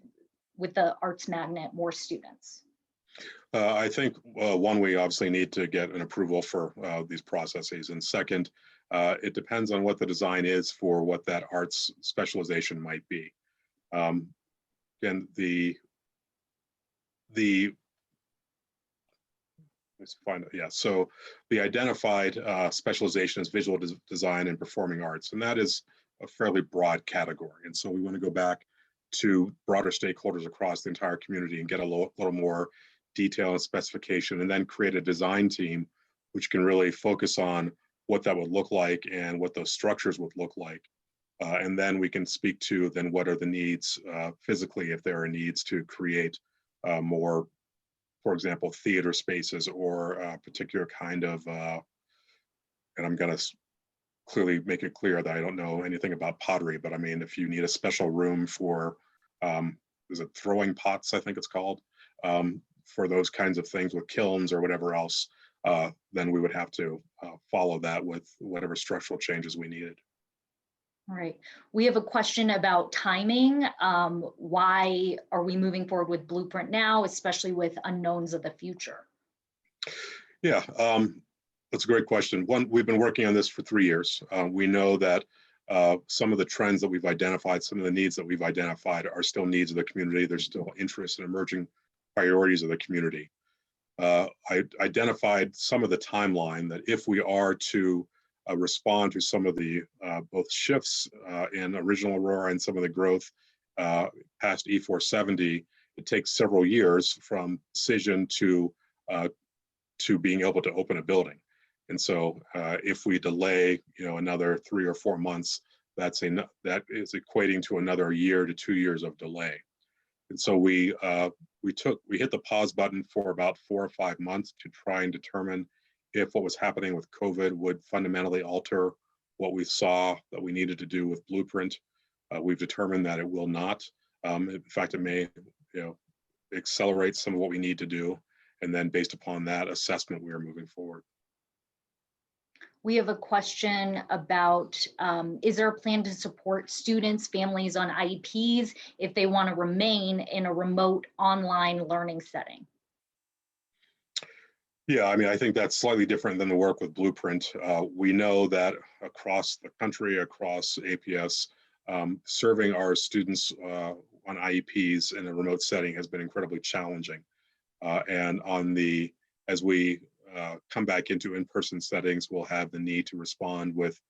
with the arts magnet, more students? I think one, we obviously need to get an approval for these processes. And second, it depends on what the design is for what that arts specialization might be. And let's find it. Yeah, so the identified specialization is visual design and performing arts, and that is a fairly broad category. And so we want to go back to broader stakeholders across the entire community and get a little more detail and specification, and then create a design team which can really focus on what that would look like and what those structures would look like. And then we can speak to then what are the needs physically, if there are needs to create more, for example, theater spaces or a particular kind of, and I'm going to clearly make it clear that I don't know anything about pottery, but I mean, if you need a special room for, is it throwing pots, I think it's called, for those kinds of things with kilns or whatever else, then we would have to follow that with whatever structural changes we needed. All right. We have a question about timing. Why are we moving forward with Blueprint now, especially with unknowns of the future? Yeah, that's a great question. One, we've been working on this for 3 years. We know that some of the trends that we've identified, some of the needs that we've identified are still needs of the community. There's still interest in emerging priorities of the community. I identified some of the timeline that if we are to respond to some of the both shifts in original Aurora and some of the growth past E470, it takes several years from decision to being able to open a building. And so if we delay, another 3 or 4 months, that is equating to another year to 2 years of delay. And so we hit the pause button for about 4 or 5 months to try and determine if what was happening with COVID would fundamentally alter what we saw that we needed to do with Blueprint. We've determined that it will not. In fact, it may accelerate some of what we need to do. And then based upon that assessment, we are moving forward. We have a question about, is there a plan to support students, families on IEPs if they want to remain in a remote online learning setting? Yeah, I mean, I think that's slightly different than the work with Blueprint. We know that across the country, across APS, serving our students on IEPs in a remote setting has been incredibly challenging. And as we come back into in-person settings, we'll have the need to respond with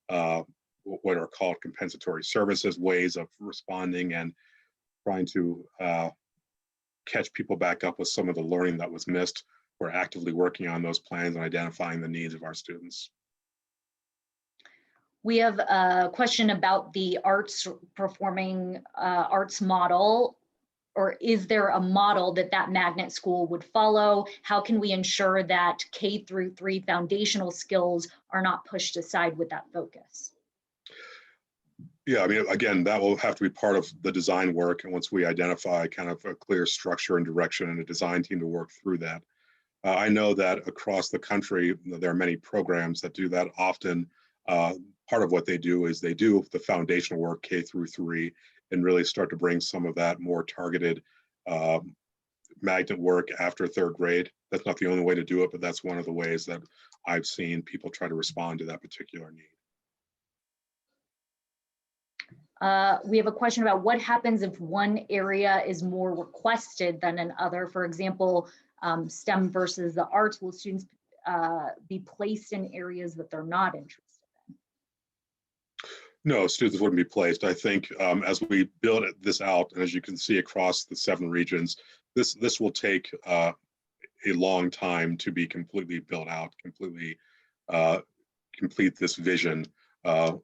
what are called compensatory services, ways of responding and trying to catch people back up with some of the learning that was missed. We're actively working on those plans and identifying the needs of our students. We have a question about the performing arts model. Or is there a model that magnet school would follow? How can we ensure that K-3 foundational skills are not pushed aside with that focus? Yeah, I mean, again, that will have to be part of the design work. And once we identify kind of a clear structure and direction and a design team to work through that. I know that across the country, there are many programs that do that. Often, part of what they do is they do the foundational work K-3 and really start to bring some of that more targeted magnet work after third grade. That's not the only way to do it, but that's one of the ways that I've seen people try to respond to that particular need. We have a question about what happens if one area is more requested than another. For example, STEM versus the arts. Will students be placed in areas that they're not interested in? No, students wouldn't be placed. I think as we build this out, and as you can see across the 7 regions, this will take a long time to be completely built out, completely complete this vision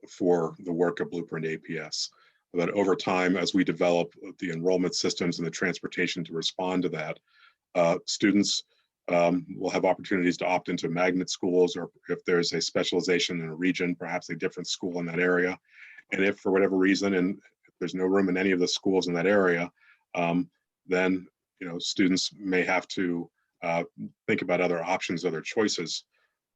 for the work of Blueprint APS. But over time, as we develop the enrollment systems and the transportation to respond to that, students will have opportunities to opt into magnet schools, or if there's a specialization in a region, perhaps a different school in that area. And if for whatever reason, and if there's no room in any of the schools in that area, then students may have to think about other options, other choices.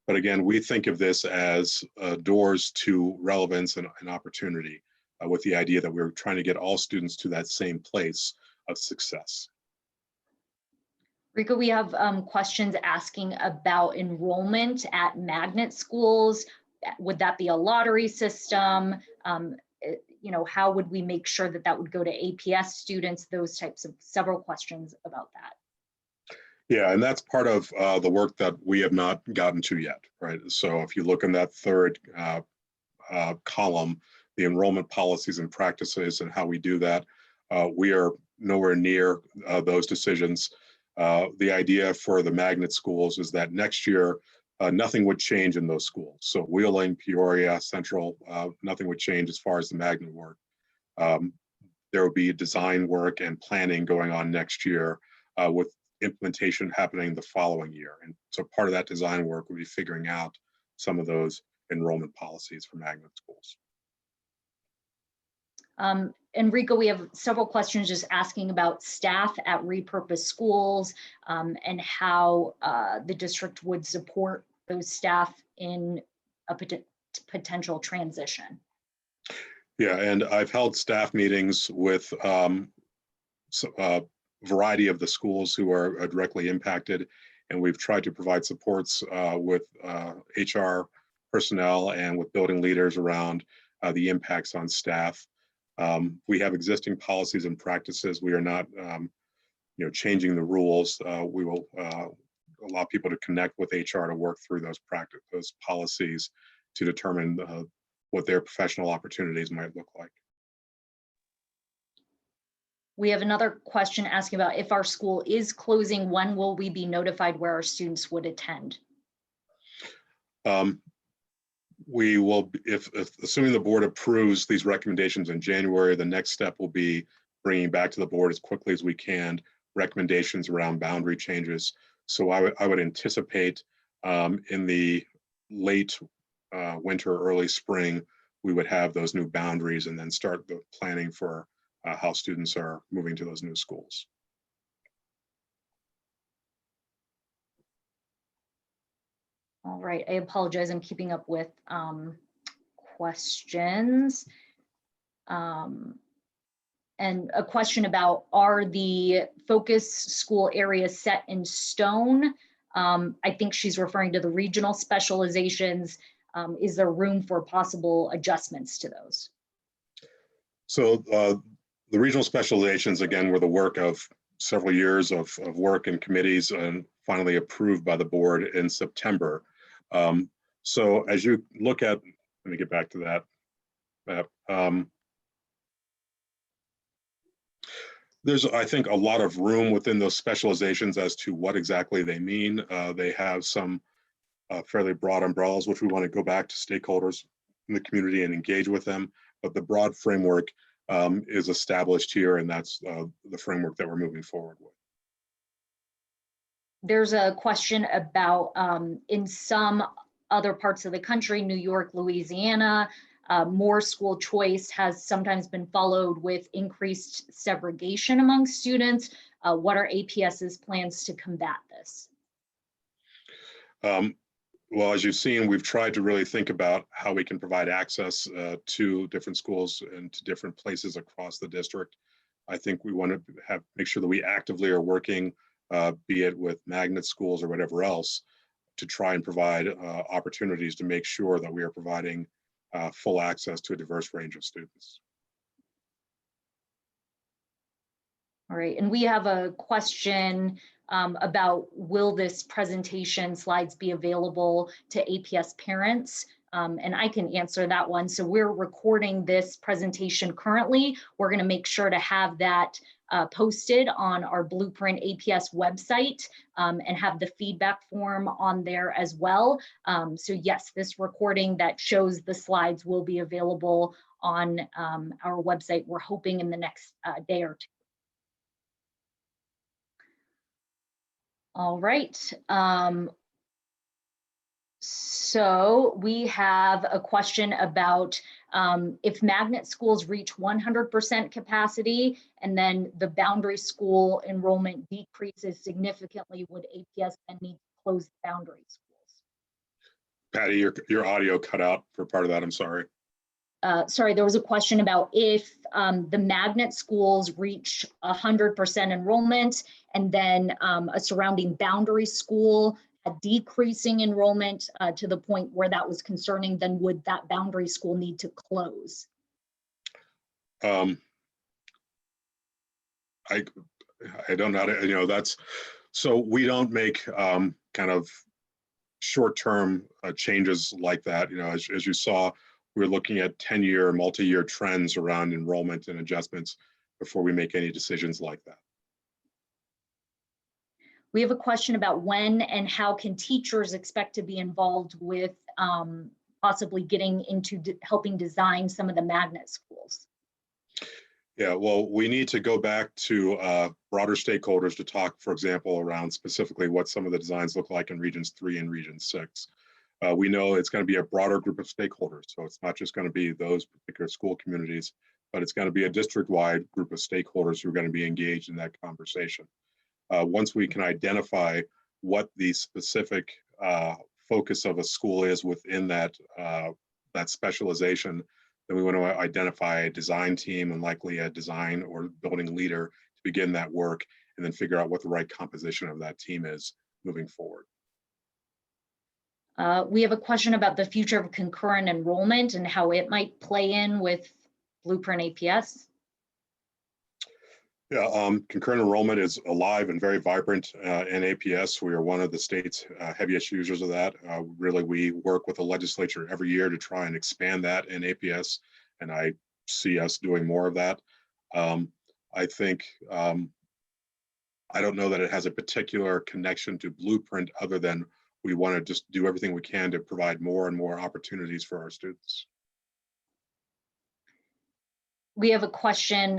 But again, we think of this as doors to relevance and opportunity, with the idea that we're trying to get all students to that same place of success. Rika, we have questions asking about enrollment at magnet schools. Would that be a lottery system? How would we make sure that that would go to APS students? Those types of several questions about that. Yeah, and that's part of the work that we have not gotten to yet, right? So if you look in that third column, the enrollment policies and practices and how we do that, we are nowhere near those decisions. The idea for the magnet schools is that next year, nothing would change in those schools. So Wheeling, Peoria, Central, nothing would change as far as the magnet work. There will be design work and planning going on next year, with implementation happening the following year. And so part of that design work will be figuring out some of those enrollment policies for magnet schools. Enrico, we have several questions just asking about staff at repurposed schools, and how the district would support those staff in a potential transition. Yeah, and I've held staff meetings with a variety of the schools who are directly impacted, and we've tried to provide supports with HR personnel and with building leaders around the impacts on staff. We have existing policies and practices. We are not changing the rules. We will allow people to connect with HR to work through those policies to determine what their professional opportunities might look like. We have another question asking about, if our school is closing, when will we be notified where our students would attend? We will, if assuming the board approves these recommendations in January, the next step will be bringing back to the board as quickly as we can recommendations around boundary changes. So I would anticipate in the late winter, early spring, we would have those new boundaries and then start the planning for how students are moving to those new schools. All right, I apologize, I'm keeping up with questions. And a question about, are the focus school areas set in stone? I think she's referring to the regional specializations. Is there room for possible adjustments to those? So the regional specializations, again, were the work of several years of work and committees, and finally approved by the board in September. So as you look at, let me get back to that. There's, I think, a lot of room within those specializations as to what exactly they mean. They have some fairly broad umbrellas, which we want to go back to stakeholders in the community and engage with them. But the broad framework is established here, and that's the framework that we're moving forward with. There's a question about, in some other parts of the country, New York, Louisiana, more school choice has sometimes been followed with increased segregation among students. What are APS's plans to combat this? Well, as you've seen, we've tried to really think about how we can provide access to different schools and to different places across the district. I think we want to make sure that we actively are working, be it with magnet schools or whatever else, to try and provide opportunities to make sure that we are providing full access to a diverse range of students. All right, and we have a question about, will this presentation slides be available to APS parents? And I can answer that one. So we're recording this presentation currently. We're going to make sure to have that posted on our Blueprint APS website and have the feedback form on there as well. So yes, this recording that shows the slides will be available on our website. We're hoping in the next day or two. All right. So we have a question about if magnet schools reach 100% capacity and then the boundary school enrollment decreases significantly, would APS then need to close the boundary schools? Patty, your audio cut out for part of that. I'm sorry. Sorry, there was a question about if the magnet schools reach 100% enrollment and then a surrounding boundary school had decreasing enrollment to the point where that was concerning, then would that boundary school need to close? I don't know how to, that's, so we don't make kind of short-term changes like that. As you saw, we're looking at 10-year, multi-year trends around enrollment and adjustments before we make any decisions like that. We have a question about when and how can teachers expect to be involved with possibly getting into helping design some of the magnet schools? Yeah, well, we need to go back to broader stakeholders to talk, for example, around specifically what some of the designs look like in Regions 3 and Region 6. We know it's going to be a broader group of stakeholders, so it's not just going to be those particular school communities, but it's going to be a district-wide group of stakeholders who are going to be engaged in that conversation. Once we can identify what the specific focus of a school is within that specialization, then we want to identify a design team and likely a design or building leader to begin that work, and then figure out what the right composition of that team is moving forward. We have a question about the future of concurrent enrollment and how it might play in with Blueprint APS. Yeah, concurrent enrollment is alive and very vibrant in APS. We are one of the state's heaviest users of that. Really, we work with the legislature every year to try and expand that in APS, and I see us doing more of that. I think, I don't know that it has a particular connection to Blueprint other than we want to just do everything we can to provide more and more opportunities for our students. We have a question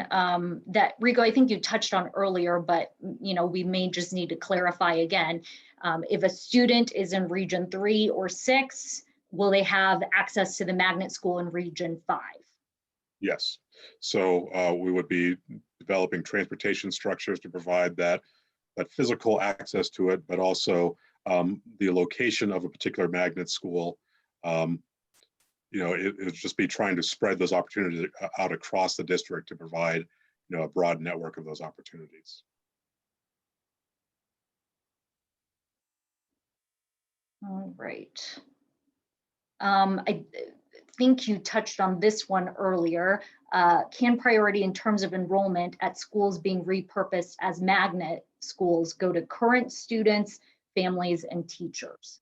that, Rico, I think you touched on earlier, but we may just need to clarify again. If a student is in Region 3 or 6, will they have access to the magnet school in Region 5? Yes. So we would be developing transportation structures to provide that physical access to it, but also the location of a particular magnet school. It would just be trying to spread those opportunities out across the district to provide, a broad network of those opportunities. All right. I think you touched on this one earlier. Can priority in terms of enrollment at schools being repurposed as magnet schools go to current students, families, and teachers?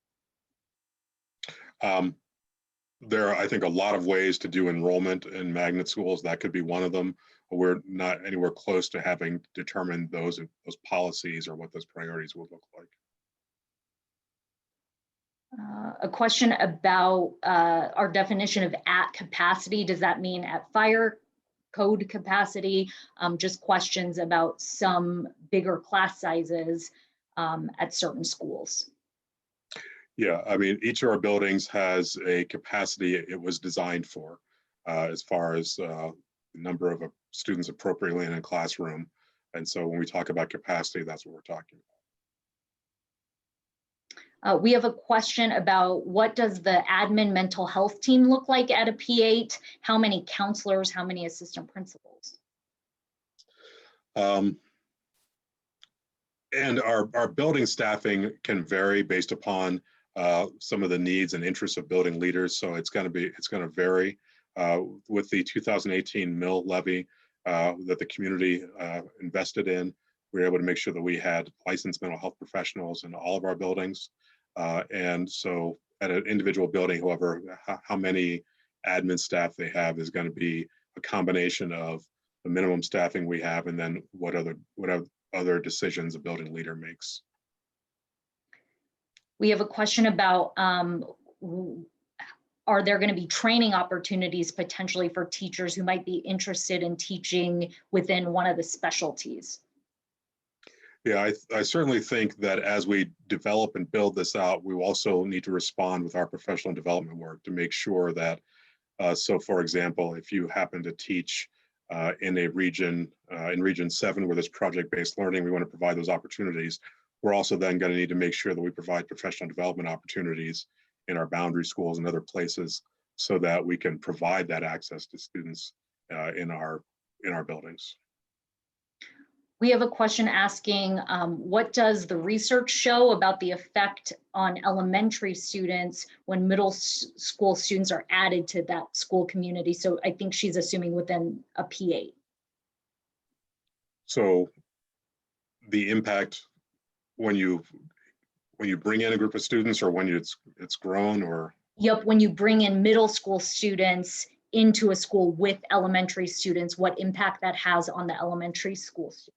There are, I think, a lot of ways to do enrollment in magnet schools. That could be one of them. But we're not anywhere close to having determined those policies or what those priorities would look like. A question about our definition of at capacity. Does that mean at fire code capacity? Just questions about some bigger class sizes at certain schools. Yeah, I mean, each of our buildings has a capacity it was designed for, as far as the number of students appropriately in a classroom. And so when we talk about capacity, that's what we're talking about. We have a question about what does the admin mental health team look like at a P8? How many counselors, how many assistant principals? And our building staffing can vary based upon some of the needs and interests of building leaders. So it's going to vary. With the 2018 mill levy that the community invested in, we were able to make sure that we had licensed mental health professionals in all of our buildings. And so at an individual building, however, how many admin staff they have is going to be a combination of the minimum staffing we have and then what other decisions a building leader makes. We have a question about are there going to be training opportunities potentially for teachers who might be interested in teaching within one of the specialties? Yeah, I certainly think that as we develop and build this out, we also need to respond with our professional development work to make sure that, so for example, if you happen to teach in a region, in Region 7, where there's project-based learning, we want to provide those opportunities. We're also then going to need to make sure that we provide professional development opportunities in our boundary schools and other places so that we can provide that access to students in our buildings. We have a question asking, what does the research show about the effect on elementary students when middle school students are added to that school community? So I think she's assuming within a P8. So the impact when you bring in a group of students, or when it's grown, or? Yep, when you bring in middle school students into a school with elementary students, what impact that has on the elementary school students?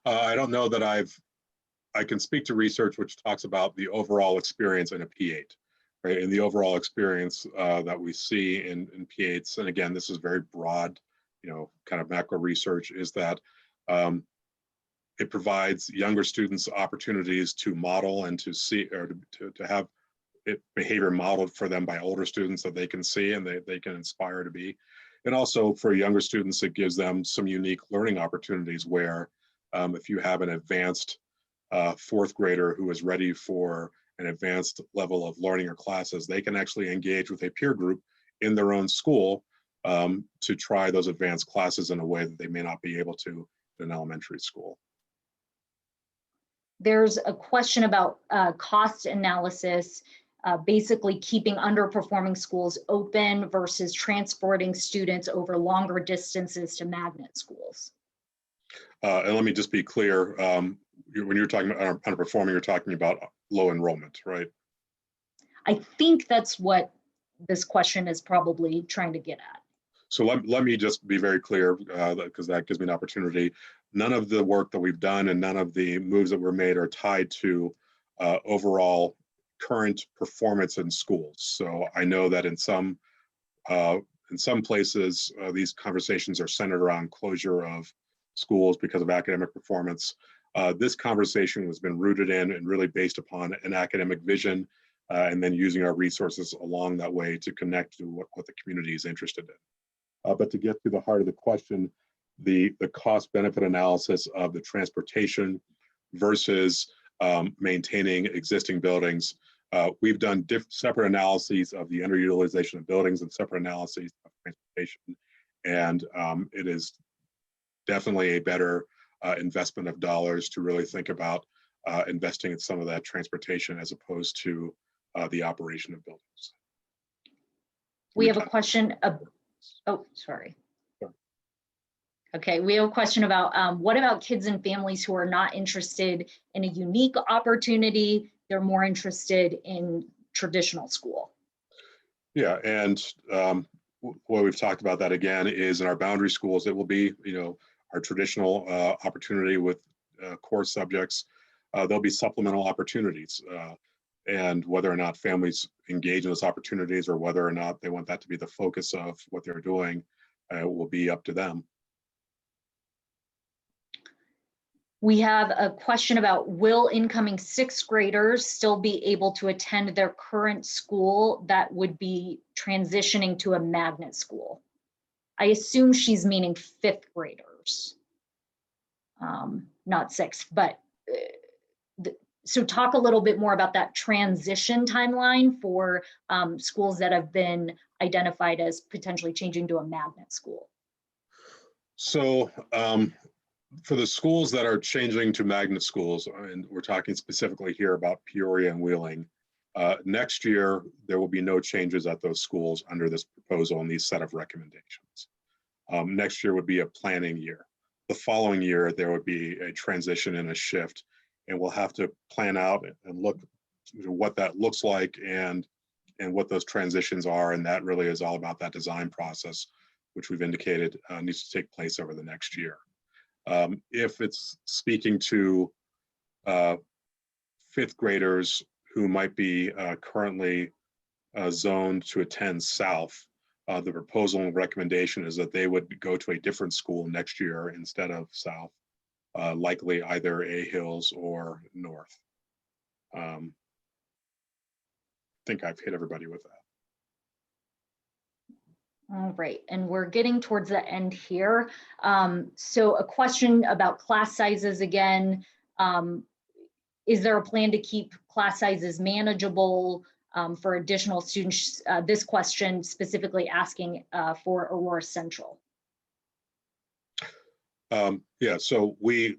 I don't know that I can speak to research which talks about the overall experience in a P8, right? And the overall experience that we see in P8s, and again, this is very broad, kind of macro research, is that it provides younger students opportunities to model and to see, or to have behavior modeled for them by older students that they can see and they can inspire to be. And also for younger students, it gives them some unique learning opportunities where if you have an advanced fourth grader who is ready for an advanced level of learning or classes, they can actually engage with a peer group in their own school to try those advanced classes in a way that they may not be able to in an elementary school. There's a question about cost analysis, basically keeping underperforming schools open versus transporting students over longer distances to magnet schools. And let me just be clear, when you're talking about underperforming, you're talking about low enrollment, right? I think that's what this question is probably trying to get at. So let me just be very clear, because that gives me an opportunity. None of the work that we've done and none of the moves that were made are tied to overall current performance in schools. So I know that in some places, these conversations are centered around closure of schools because of academic performance. This conversation has been rooted in and really based upon an academic vision, and then using our resources along that way to connect to what the community is interested in. But to get to the heart of the question, the cost benefit analysis of the transportation versus maintaining existing buildings, we've done separate analyses of the underutilization of buildings and separate analyses of transportation, and it is definitely a better investment of dollars to really think about investing in some of that transportation as opposed to the operation of buildings. We have a question. Oh, sorry. Sure. Okay, we have a question about what about kids and families who are not interested in a unique opportunity? They're more interested in traditional school. Yeah, and what we've talked about that again is in our boundary schools, it will be, our traditional opportunity with core subjects. There'll be supplemental opportunities, and whether or not families engage in those opportunities or whether or not they want that to be the focus of what they're doing will be up to them. We have a question about, will incoming sixth graders still be able to attend their current school that would be transitioning to a magnet school? I assume she's meaning fifth graders, not sixth, but so talk a little bit more about that transition timeline for schools that have been identified as potentially changing to a magnet school. So For the schools that are changing to magnet schools, and we're talking specifically here about Peoria and Wheeling, next year, there will be no changes at those schools under this proposal and these set of recommendations. Next year would be a planning year. The following year, there would be a transition and a shift, and we'll have to plan out and look at what that looks like and what those transitions are. And that really is all about that design process, which we've indicated needs to take place over the next year. If it's speaking to fifth graders who might be currently zoned to attend South, the proposal and recommendation is that they would go to a different school next year instead of South, likely either A Hills or North. I think I've hit everybody with that. All right, and we're getting towards the end here. So a question about class sizes again. Is there a plan to keep class sizes manageable for additional students? This question specifically asking for Aurora Central. Yeah, so we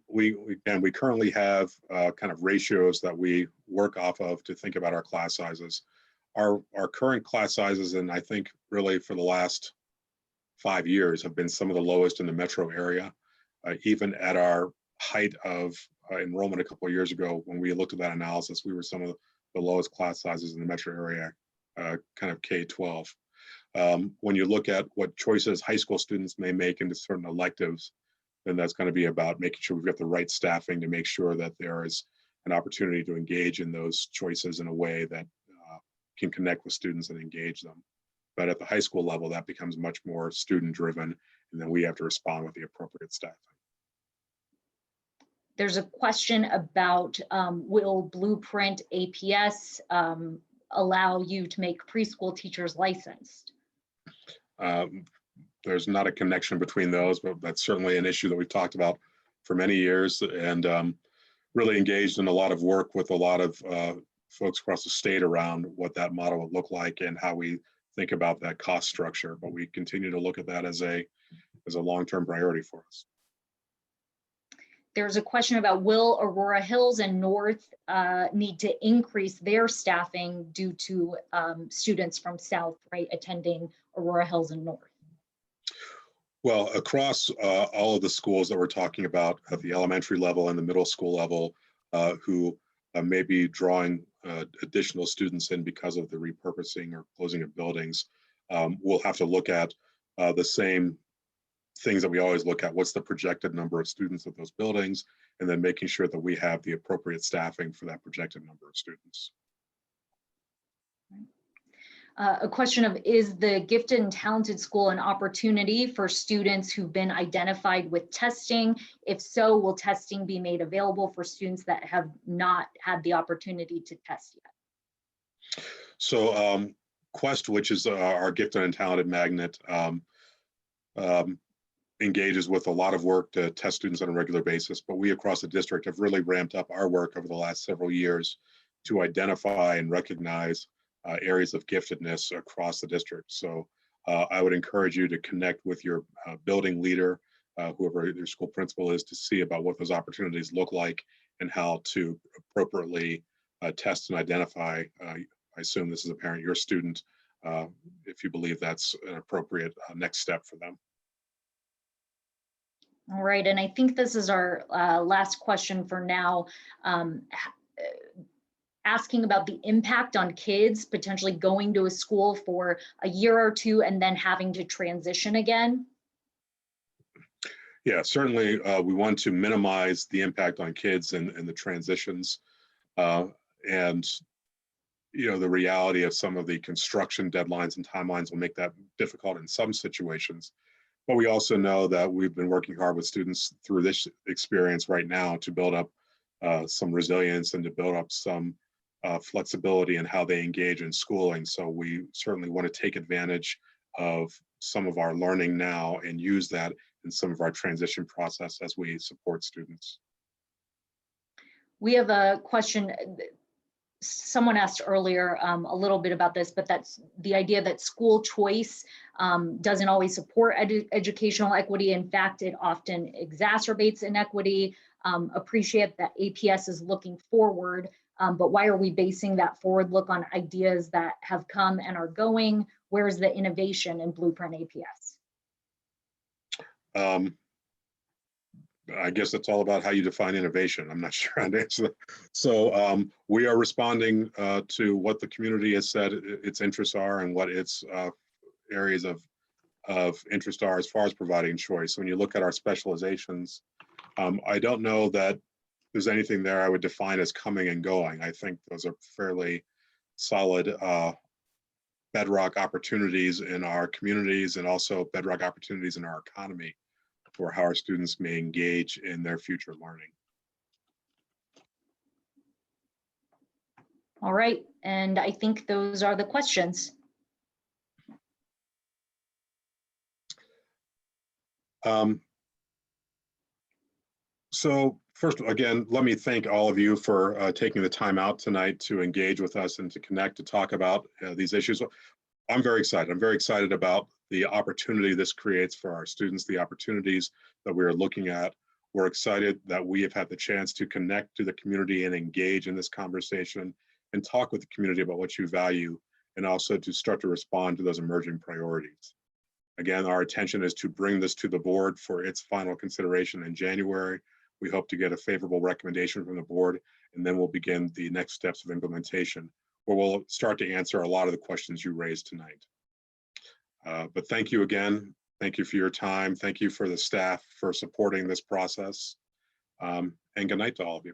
currently have kind of ratios that we work off of to think about our class sizes. Our current class sizes, and I think really for the last 5 years, have been some of the lowest in the metro area. Even at our height of enrollment a couple of years ago, when we looked at that analysis, we were some of the lowest class sizes in the metro area, kind of K-12. When you look at what choices high school students may make into certain electives, then that's going to be about making sure we've got the right staffing to make sure that there is an opportunity to engage in those choices in a way that can connect with students and engage them. But at the high school level, that becomes much more student driven, and then we have to respond with the appropriate staffing. There's a question about will Blueprint APS allow you to make preschool teachers licensed? There's not a connection between those, but that's certainly an issue that we've talked about for many years, and really engaged in a lot of work with a lot of folks across the state around what that model would look like and how we think about that cost structure. But we continue to look at that as a long-term priority for us. There's a question about will Aurora Hills and North need to increase their staffing due to students from South, right, attending Aurora Hills and North? Well, across all of the schools that we're talking about at the elementary level and the middle school level, who may be drawing additional students in because of the repurposing or closing of buildings, we'll have to look at the same things that we always look at. What's the projected number of students at those buildings, and then making sure that we have the appropriate staffing for that projected number of students. A question of, is the gifted and talented school an opportunity for students who've been identified with testing? If so, will testing be made available for students that have not had the opportunity to test yet? So Quest, which is our gifted and talented magnet, engages with a lot of work to test students on a regular basis, but we across the district have really ramped up our work over the last several years to identify and recognize areas of giftedness across the district. So I would encourage you to connect with your building leader, whoever your school principal is, to see about what those opportunities look like and how to appropriately test and identify. I assume this is a parent, your student, if you believe that's an appropriate next step for them. All right, and I think this is our last question for now. Asking about the impact on kids potentially going to a school for a year or two and then having to transition again. Yeah, certainly we want to minimize the impact on kids and the transitions. And the reality of some of the construction deadlines and timelines will make that difficult in some situations. But we also know that we've been working hard with students through this experience right now to build up some resilience and to build up some flexibility in how they engage in schooling. So we certainly want to take advantage of some of our learning now and use that in some of our transition process as we support students. We have a question. someone asked earlier a little bit about this, but that's the idea that school choice doesn't always support educational equity. In fact, it often exacerbates inequity. Appreciate that APS is looking forward, but why are we basing that forward look on ideas that have come and are going? Where's the innovation in Blueprint APS? I guess it's all about how you define innovation. I'm not sure how to answer that. So we are responding to what the community has said its interests are and what its areas of interest are as far as providing choice. When you look at our specializations, I don't know that there's anything there I would define as coming and going. I think those are fairly solid bedrock opportunities in our communities and also bedrock opportunities in our economy for how our students may engage in their future learning. All right, and I think those are the questions. So first, again, let me thank all of you for taking the time out tonight to engage with us and to connect to talk about these issues. I'm very excited. I'm very excited about the opportunity this creates for our students, the opportunities that we are looking at. We're excited that we have had the chance to connect to the community and engage in this conversation and talk with the community about what you value and also to start to respond to those emerging priorities. Again, our intention is to bring this to the board for its final consideration in January. We hope to get a favorable recommendation from the board, and then we'll begin the next steps of implementation, where we'll start to answer a lot of the questions you raised tonight. But thank you again. Thank you for your time. Thank you for the staff for supporting this process. And good night to all of you.